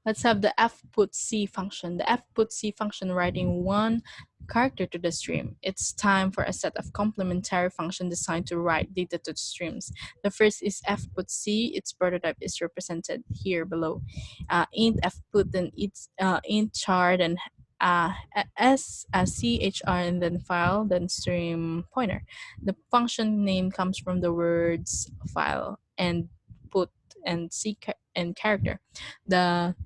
Let's have the fputc function. The fputc function writing one character to the stream. It's time for a set of complementary functions designed to write data to the streams. The first is fputc. Its prototype is represented here below. Int fput, then it's int char, then chr, and then file, then stream pointer. The function name comes from the words file and put and c and character. The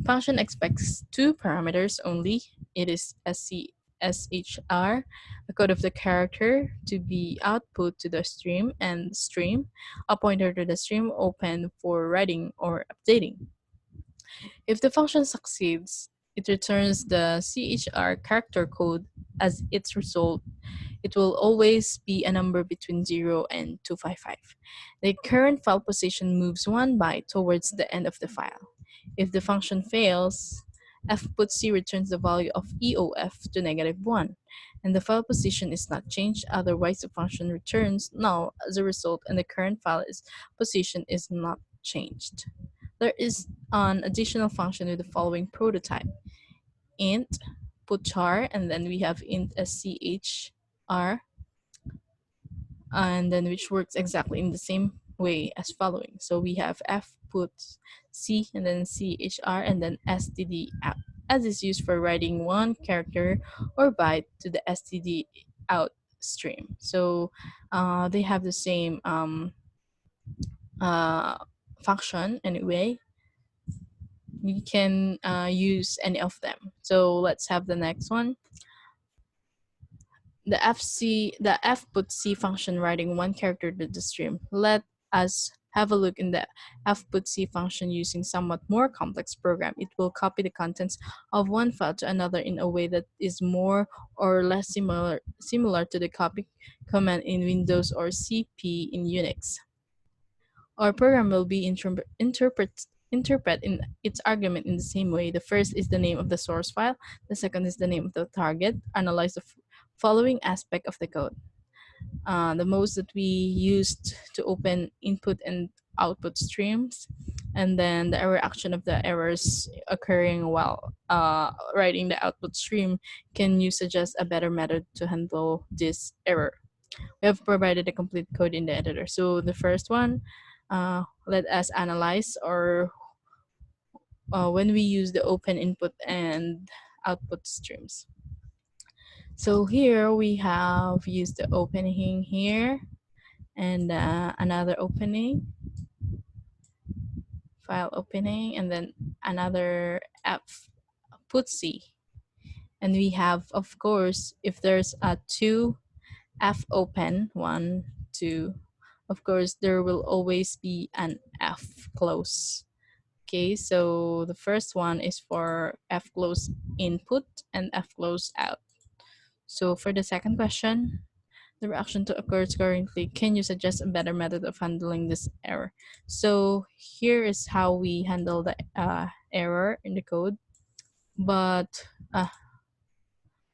function expects two parameters only. It is SCSHR, the code of the character, to be output to the stream, and stream, a pointer to the stream open for writing or updating. If the function succeeds, it returns the CHR character code as its result. It will always be a number between 0 and 255. The current file position moves 1 byte towards the end of the file. If the function fails, fputc returns the value of EOF to -1, and the file position is not changed. Otherwise, the function returns null as a result, and the current file position is not changed. There is an additional function with the following prototype: int putchar, and then we have int schr, and then which works exactly in the same way as following. So we have fput c, and then chr, and then std out, as is used for writing one character or byte to the std out stream. So they have the same function anyway. You can use any of them. So let's have the next one. The fputc function writing one character to the stream. Let us have a look in the fputc function using somewhat more complex program. It will copy the contents of one file to another in a way that is more or less similar to the copy command in Windows or CP in Unix. Our program will be interpret in its argument in the same way. The first is the name of the source file. The second is the name of the target. Analyze the following aspect of the code. The modes that we used to open input and output streams, and then the error action of the errors occurring while writing the output stream. Can you suggest a better method to handle this error? We have provided a complete code in the editor. So the first one, let us analyze, or when we use the open input and output streams. So here we have used the opening here, and another opening, file opening, and then another fputc. And we have, of course, if there's a two fopen, 1, 2, of course there will always be an fclose. Okay, so the first one is for fclose input and fclose out. So for the second question, the reaction to occurs currently, can you suggest a better method of handling this error? So here is how we handle the error in the code. But all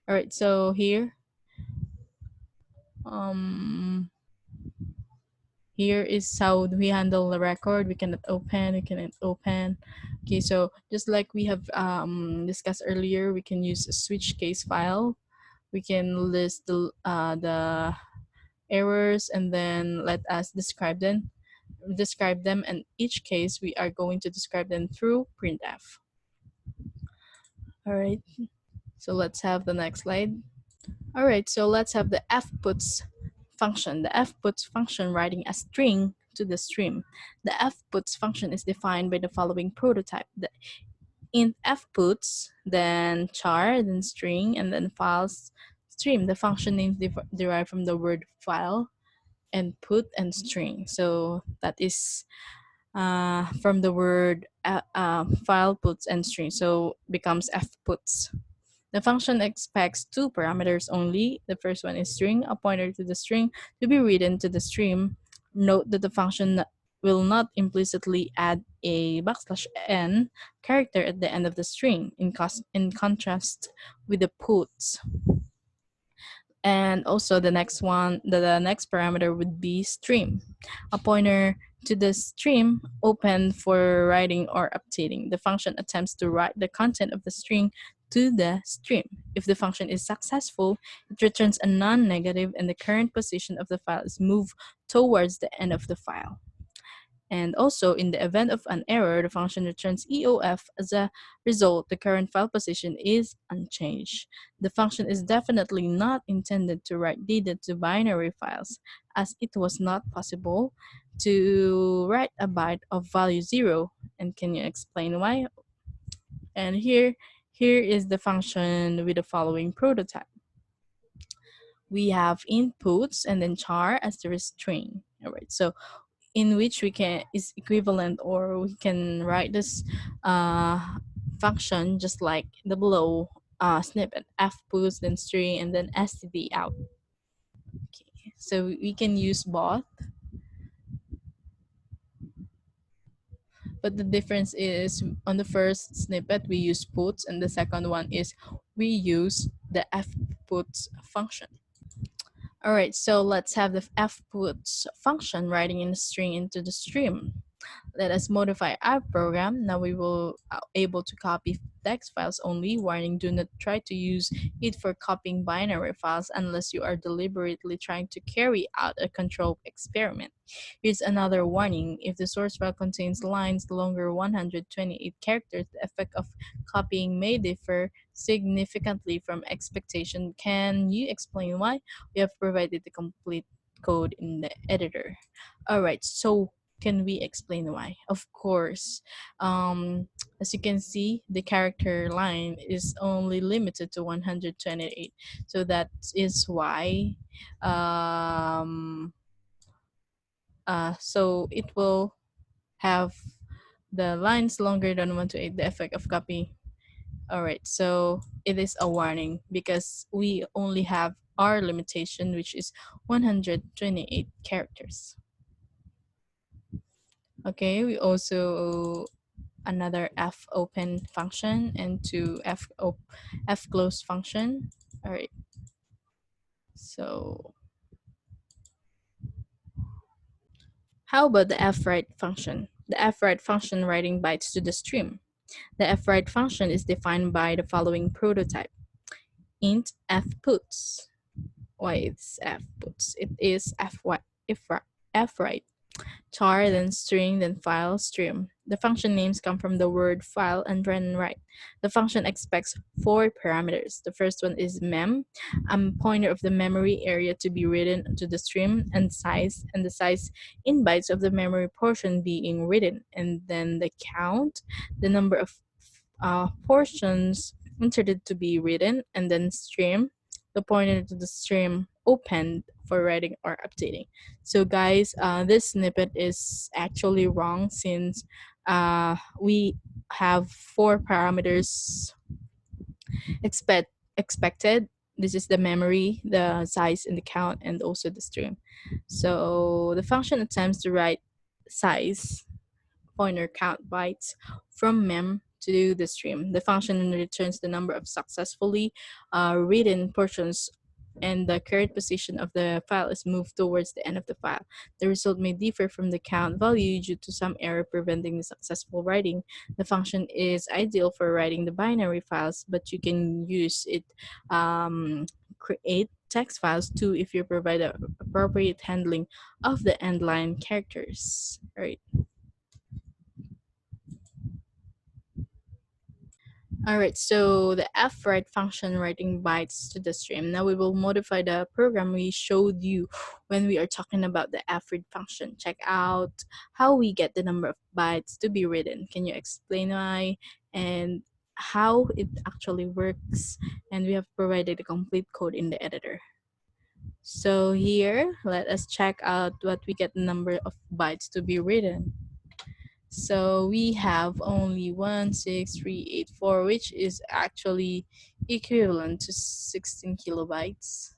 right, so here here is how we handle the record. We cannot open. Okay, so just like we have discussed earlier, we can use a switch case file. We can list the errors, and then let us describe them, and each case we are going to describe them through printf. All right, so let's have the next slide. All right, so let's have the fputs function. The fputs function writing a string to the stream. The fputs function is defined by the following prototype: the int fputs, then char, then string, and then files stream. The function name derived from the word file and put and string. So that is from the word file, puts, and string. So becomes fputs. The function expects two parameters only. The first one is string, a pointer to the string to be written to the stream. Note that the function will not implicitly add a backslash n character at the end of the string, in contrast with the puts. And also the next parameter would be stream, a pointer to the stream open for writing or updating. The function attempts to write the content of the string to the stream. If the function is successful, it returns a non-negative and the current position of the file is moved towards the end of the file. And also, in the event of an error, the function returns EOF. As a result, the current file position is unchanged. The function is definitely not intended to write data to binary files, as it was not possible to write a byte of value 0. And can you explain why? And here is the function with the following prototype. We have inputs and then char as the string. All right, so in which we can is equivalent, or we can write this uh, function just like the below snippet: f puts, then string, and then std out. Okay, so we can use both, but the difference is on the first snippet we use puts, and the second one is we use the f puts function. All right, so let's have the f puts function writing in a string into the stream. Let us modify our program. Now we will able to copy text files only. Warning: do not try to use it for copying binary files unless you are deliberately trying to carry out a controlled experiment. Here's another warning: if the source file contains lines longer 128 characters, the effect of copying may differ significantly from expectation. Can you explain why? We have provided the complete code in the editor. All right, so can we explain why? Of course. As you can see, the character line is only limited to 128. So that is why so it will have the lines longer than 128, the effect of copy. All right, so it is a warning because we only have our limitation, which is 128 characters. Okay, we also another f open function and two f close function. All right, so how about the fwrite function? The fwrite function writing bytes to the stream. The fwrite function is defined by the following prototype: int fputs. Why it's fputs? It is fwrite char, then string, then file, stream. The function names come from the word file and run write. The function expects 4 parameters. The first one is mem, a pointer of the memory area to be written to the stream, and the size in bytes of the memory portion being written, and then the count, the number of portions intended to be written, and then stream, the pointer to the stream opened for writing or updating. So guys, this snippet is actually wrong since we have 4 parameters expected. This is the memory, the size, and the count, and also the stream. So the function attempts to write size, pointer, count bytes from mem to the stream. The function returns the number of successfully written portions, and the current position of the file is moved towards the end of the file. The result may differ from the count value due to some error preventing the successful writing. The function is ideal for writing the binary files, but you can use it create text files too if you provide a appropriate handling of the end line characters. All right. All right, so the fwrite function writing bytes to the stream. Now we will modify the program we showed you when we are talking about the fwrite function. Check out how we get the number of bytes to be written. Can you explain why and how it actually works? And we have provided the complete code in the editor. So here, let us check out what we get the number of bytes to be written. So we have only 16384, which is actually equivalent to 16 kilobytes.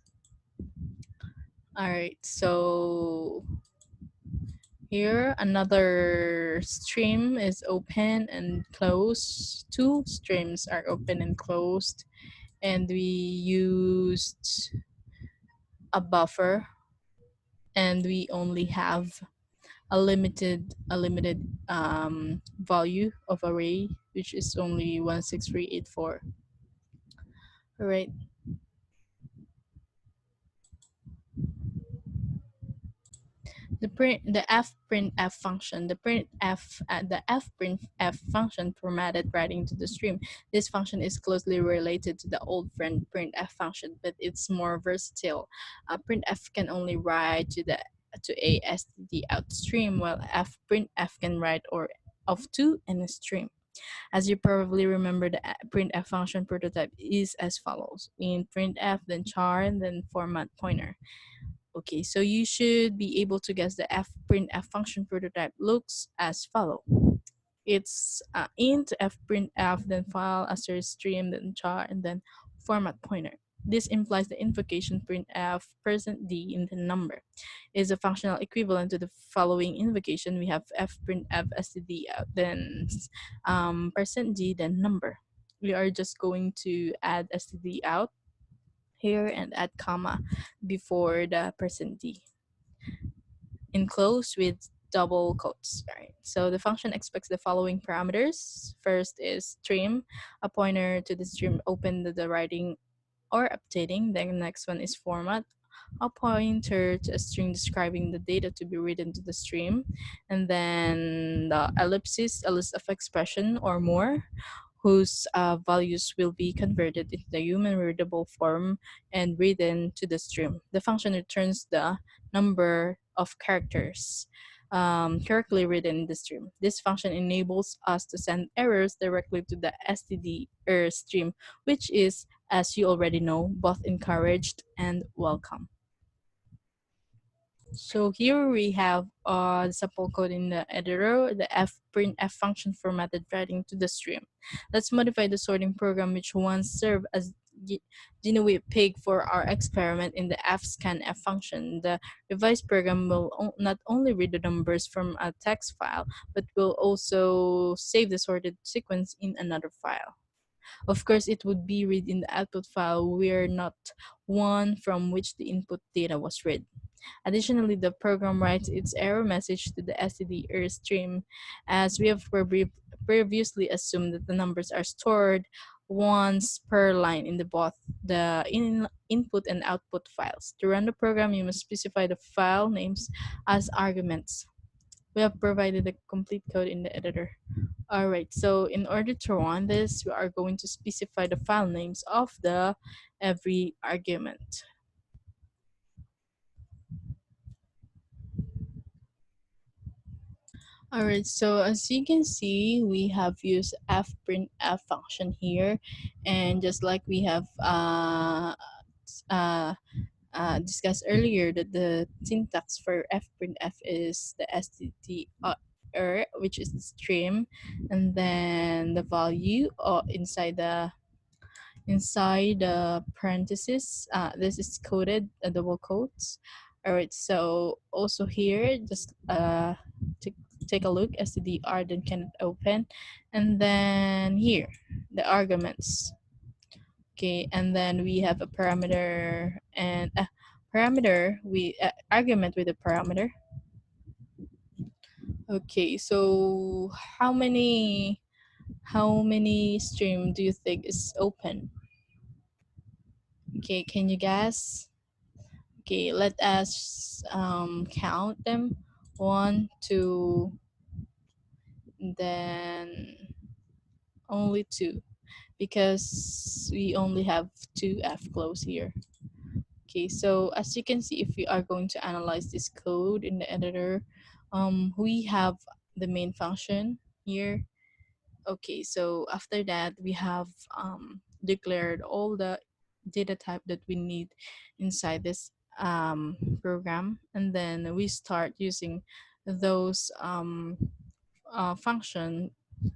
All right, so Here, another stream is open and closed. Two streams are open and closed, and we used a buffer, and we only have a limited value of array, which is only 16384. All right. The fprintf function, the fprintf function formatted writing to the stream. This function is closely related to the old friend printf function, but it's more versatile. Printf can only write to a std out stream, while fprintf can write or of to any stream. As you probably remember, the printf function prototype is as follows: in printf, then char, and then format pointer. Okay, so you should be able to guess the fprintf function prototype looks as follow. It's int fprintf, then file asterisk stream, then char, and then format pointer. This implies the invocation printf %d in the number is a functional equivalent to the following invocation. We have fprintf std out, then %d, then number. We are just going to add std out here and add comma before the %d, enclosed with double quotes. All right. So the function expects the following parameters. First is stream, a pointer to the stream open to the writing or updating. The next one is format, a pointer to a string describing the data to be written to the stream. And then the ellipsis, a list of expression or more, whose values will be converted into the human readable form and written to the stream. The function returns the number of characters correctly written in the stream. This function enables us to send errors directly to the std error stream, which is, as you already know, both encouraged and welcome. So here we have the sample code in the editor, the fprintf function formatted writing to the stream. Let's modify the sorting program which once served as GNOME pig for our experiment in the fscanf function. The revised program will not only read the numbers from a text file, but will also save the sorted sequence in another file. Of course, it would be read in the output file where not one from which the input data was read. Additionally, the program writes its error message to the std error stream, as we have previously assumed that the numbers are stored once per line in both the input and output files. To run the program, you must specify the file names as arguments. We have provided the complete code in the editor. All right, so in order to run this, we are going to specify the file names of the every argument. All right, so as you can see, we have used fprintf function here, and just like we have uh, discussed earlier, that the syntax for fprintf is the std which is the stream, and then the value inside the parentheses. This is coded double quotes. All right, so also here, just to take a look, stdr then cannot open, and then here the arguments. Okay, and then we have a parameter and argument with a parameter. Okay, so how many stream do you think is open? Okay, can you guess? Okay, let us count them. One, two, then only two, because we only have two f close here. Okay, so as you can see, if we are going to analyze this code in the editor, we have the main function here. Okay, so after that, we have declared all the data type that we need inside this program, and then we start using those function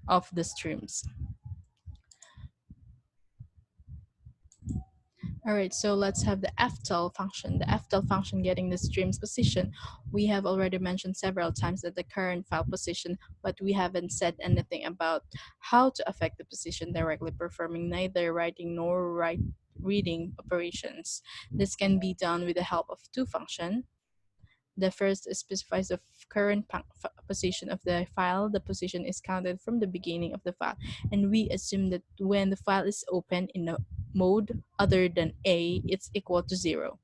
of the streams. All right, so let's have the ftel function. The ftel function getting the stream's position. We have already mentioned several times that the current file position, but we haven't said anything about how to affect the position directly, performing neither writing nor reading operations. This can be done with the help of two functions. The first specifies the current position of the file. The position is counted from the beginning of the file, and we assume that when the file is open in a mode other than A, it's equal to 0.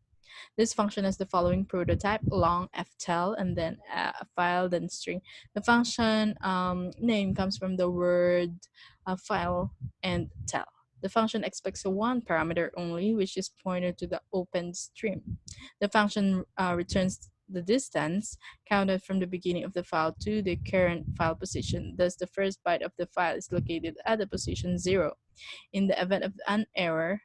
This function has the following prototype: long ftel, and then a file, then string. The function name comes from the word file and tel. The function expects one parameter only, which is pointed to the open stream. The function returns the distance counted from the beginning of the file to the current file position. Thus, the first byte of the file is located at the position 0. In the event of an error,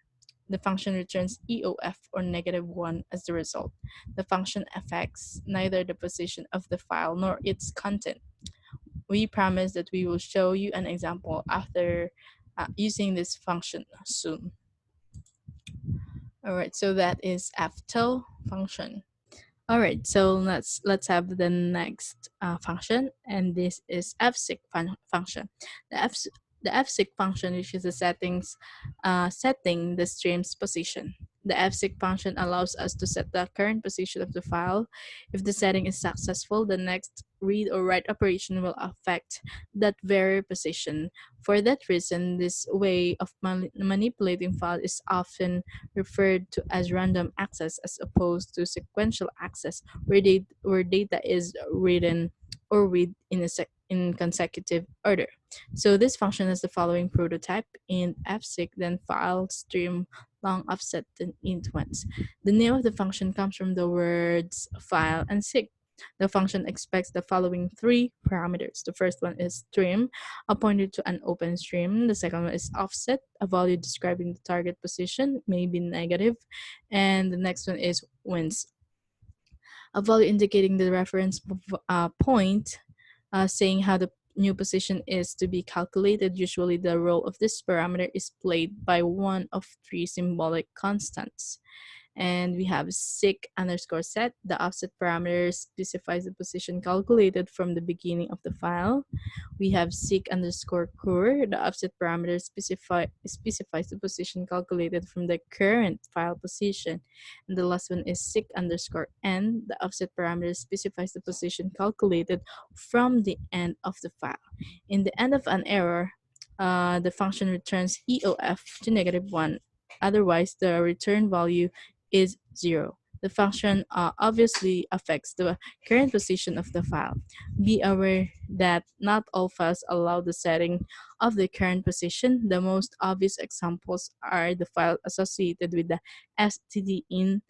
the function returns EOF or -1 as the result. The function affects neither the position of the file nor its content. We promise that we will show you an example after using this function soon. All right, so that is ftel function. All right, so let's have the next function, and this is function. The f the fseek function, which is the setting the stream's position. The fseek function allows us to set the current position of the file. If the setting is successful, the next read or write operation will affect that very position. For that reason, this way of manipulating file is often referred to as random access as opposed to sequential access, where data is written or read in consecutive order. So this function has the following prototype: int fseek, then file, stream, long, offset, then int once. The name of the function comes from the words file and seek. The function expects the following three parameters. The first one is stream, pointed to an open stream. The second one is offset, a value describing the target position, maybe negative. And the next one is whence, a value indicating the reference point, saying how the new position is to be calculated. Usually the role of this parameter is played by one of three symbolic constants. And we have seek underscore set. The offset parameter specifies the position calculated from the beginning of the file. We have seek underscore cur. The offset parameter specifies the position calculated from the current file position. And the last one is seek underscore end. The offset parameter specifies the position calculated from the end of the file. In the end of an error, the function returns EOF to -1. Otherwise, the return value is 0. The function obviously affects the current position of the file. Be aware that not all files allow the setting of the current position. The most obvious examples are the file associated with the stdin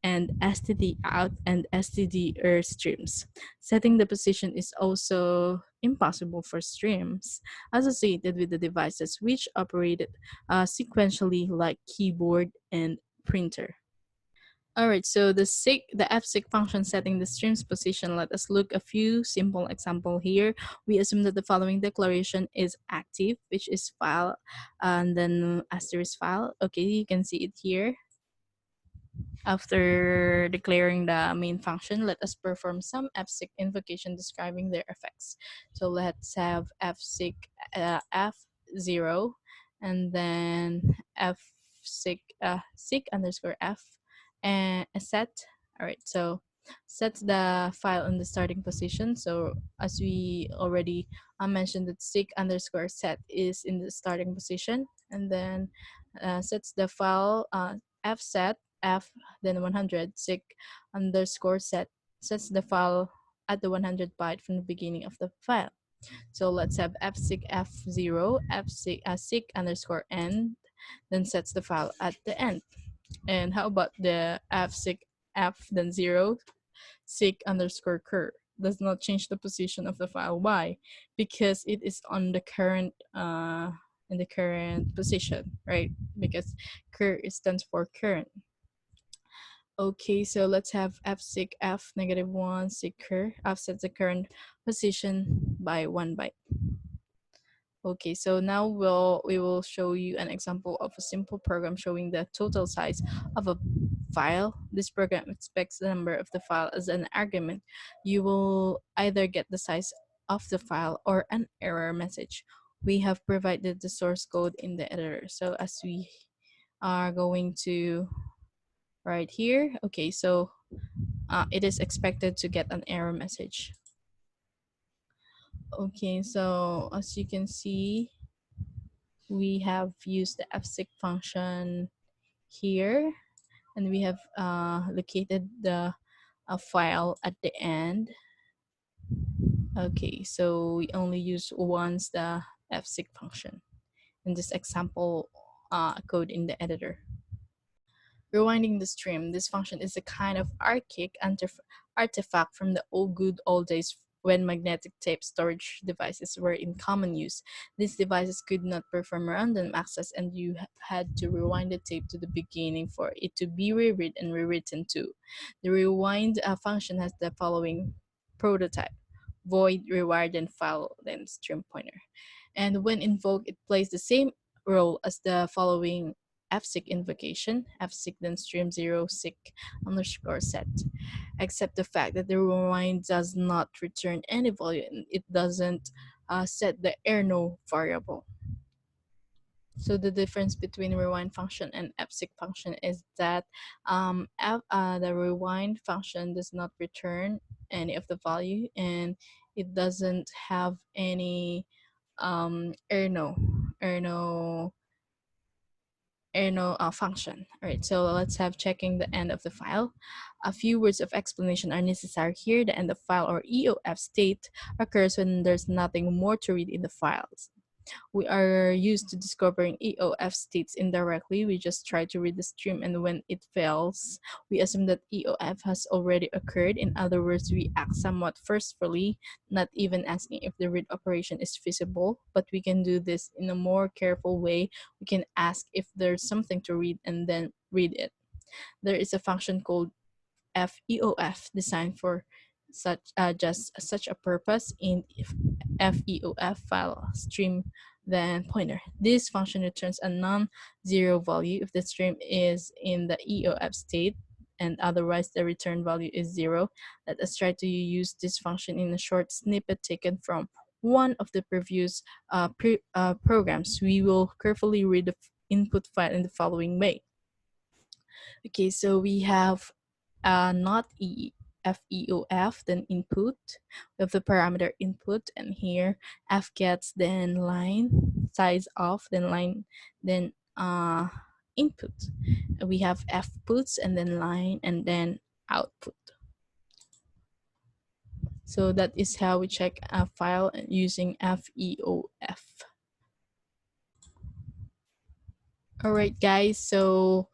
and stdout and stdr streams. Setting the position is also impossible for streams associated with the devices which operated sequentially, like keyboard and printer. All right, so the fseek function setting the stream's position. Let us look a few simple example here. We assume that the following declaration is active, which is file, and then asterisk file. Okay, you can see it here. After declaring the main function, let us perform some fseek invocation describing their effects. So let's have fseek f0, and then fseek seek underscore f and a set. All right, so sets the file in the starting position. So as we already mentioned, that seek underscore set is in the starting position, and then sets the file f set f then 100 seek underscore set sets the file at the 100 byte from the beginning of the file. So let's have fseek f0 seek underscore end, then sets the file at the end. And how about the fseek f then 0 seek underscore cur? Does not change the position of the file. Why? Because it is on the current in the current position, right? Because cur stands for current. Okay, so let's have fseek f -1 seek cur offsets the current position by 1 byte. Okay, so now we will show you an example of a simple program showing the total size of a file. This program expects the number of the file as an argument. You will either get the size of the file or an error message. We have provided the source code in the editor. So as we are going to right here, okay, so it is expected to get an error message. Okay, so as you can see, we have used the fsig function here, and we have located the file at the end. Okay, so we only use once the fsig function in this example code in the editor. Rewinding the stream. This function is a kind of archaic artifact from the good old days when magnetic tape storage devices were in common use. These devices could not perform random access, and you had to rewind the tape to the beginning for it to be reread and rewritten to. The rewind function has the following prototype: void, rewire, then file, then stream pointer. And when invoked, it plays the same role as the following fsig invocation, fsig then stream 0 sig underscore set, except the fact that the rewind does not return any value and it doesn't set the errno variable. So the difference between rewind function and fsig function is that the rewind function does not return any of the value, and it doesn't have any errno function. All right, so let's have checking the end of the file. A few words of explanation are necessary here. The end of file or EOF state occurs when there's nothing more to read in the files. We are used to discovering EOF states indirectly. We just try to read the stream, and when it fails, we assume that EOF has already occurred. In other words, we act somewhat forcefully, not even asking if the read operation is feasible, but we can do this in a more careful way. We can ask if there's something to read and then read it. There is a function called FEOF designed for just such a purpose in FEOF file stream then pointer. This function returns a non-zero value if the stream is in the EOF state, and otherwise the return value is 0. Let us try to use this function in a short snippet taken from one of the previous programs. We will carefully read the input file in the following way. Okay, so we have not FEOF, then input. We have the parameter input, and here F gets, then line, size of, then line, then input. We have F puts, and then line, and then output. So that is how we check a file using FEOF. All right, guys, so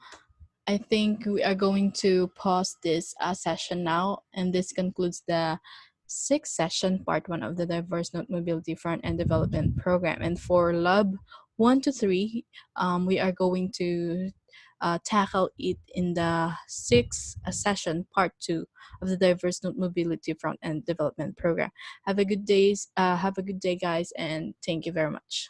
I think we are going to pause this session now, and this concludes the 6th session, part 1 of the Diverse Note Mobility Front-End Development Program. And for Lab 1 to 3, we are going to tackle it in the 6th session, part 2 of the Diverse Note Mobility Front-End Development Program. Have a good day, guys, and thank you very much.